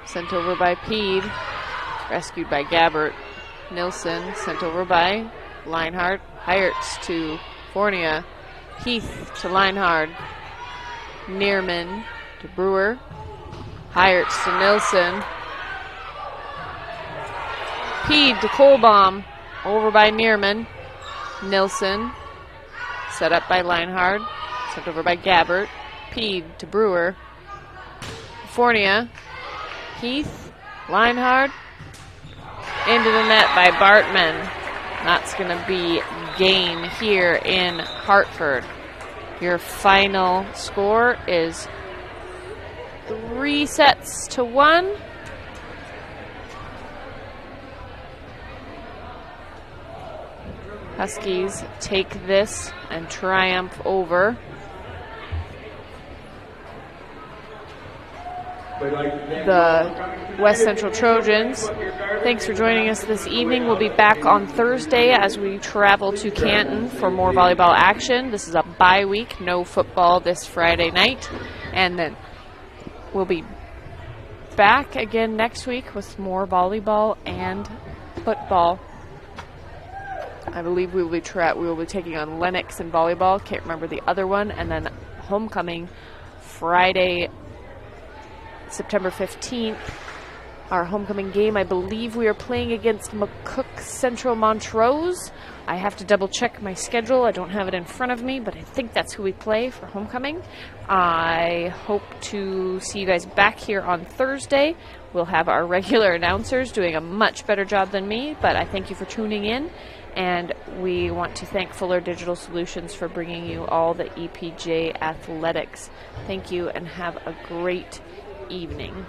Sent over by Peed. Rescued by Gabbert. Nilsson sent over by Leinhard. Heyerts to Fournier. Heath to Leinhard. Neerman to Brewer. Heyerts to Nilsson. Peed to Kohlbaum. Over by Neerman. Nilsson. Set up by Leinhard. Sent over by Gabbert. Peed to Brewer. Fournier. Heath. Leinhard. Into the net by Bartman. That's going to be game here in Hartford. Your final score is 3-1. Huskies take this and triumph over the West Central Trojans. Thanks for joining us this evening. We'll be back on Thursday as we travel to Canton for more volleyball action. This is a bye week, no football this Friday night. And then we'll be back again next week with more volleyball and football. I believe we will be taking on Lennox in volleyball. Can't remember the other one. And then homecoming Friday, September 15th. Our homecoming game, I believe we are playing against McCook Central Montrose. I have to double check my schedule. I don't have it in front of me, but I think that's who we play for homecoming. I hope to see you guys back here on Thursday. We'll have our regular announcers doing a much better job than me, but I thank you for tuning in. And we want to thank Fuller Digital Solutions for bringing you all the EPJ athletics. Thank you and have a great evening.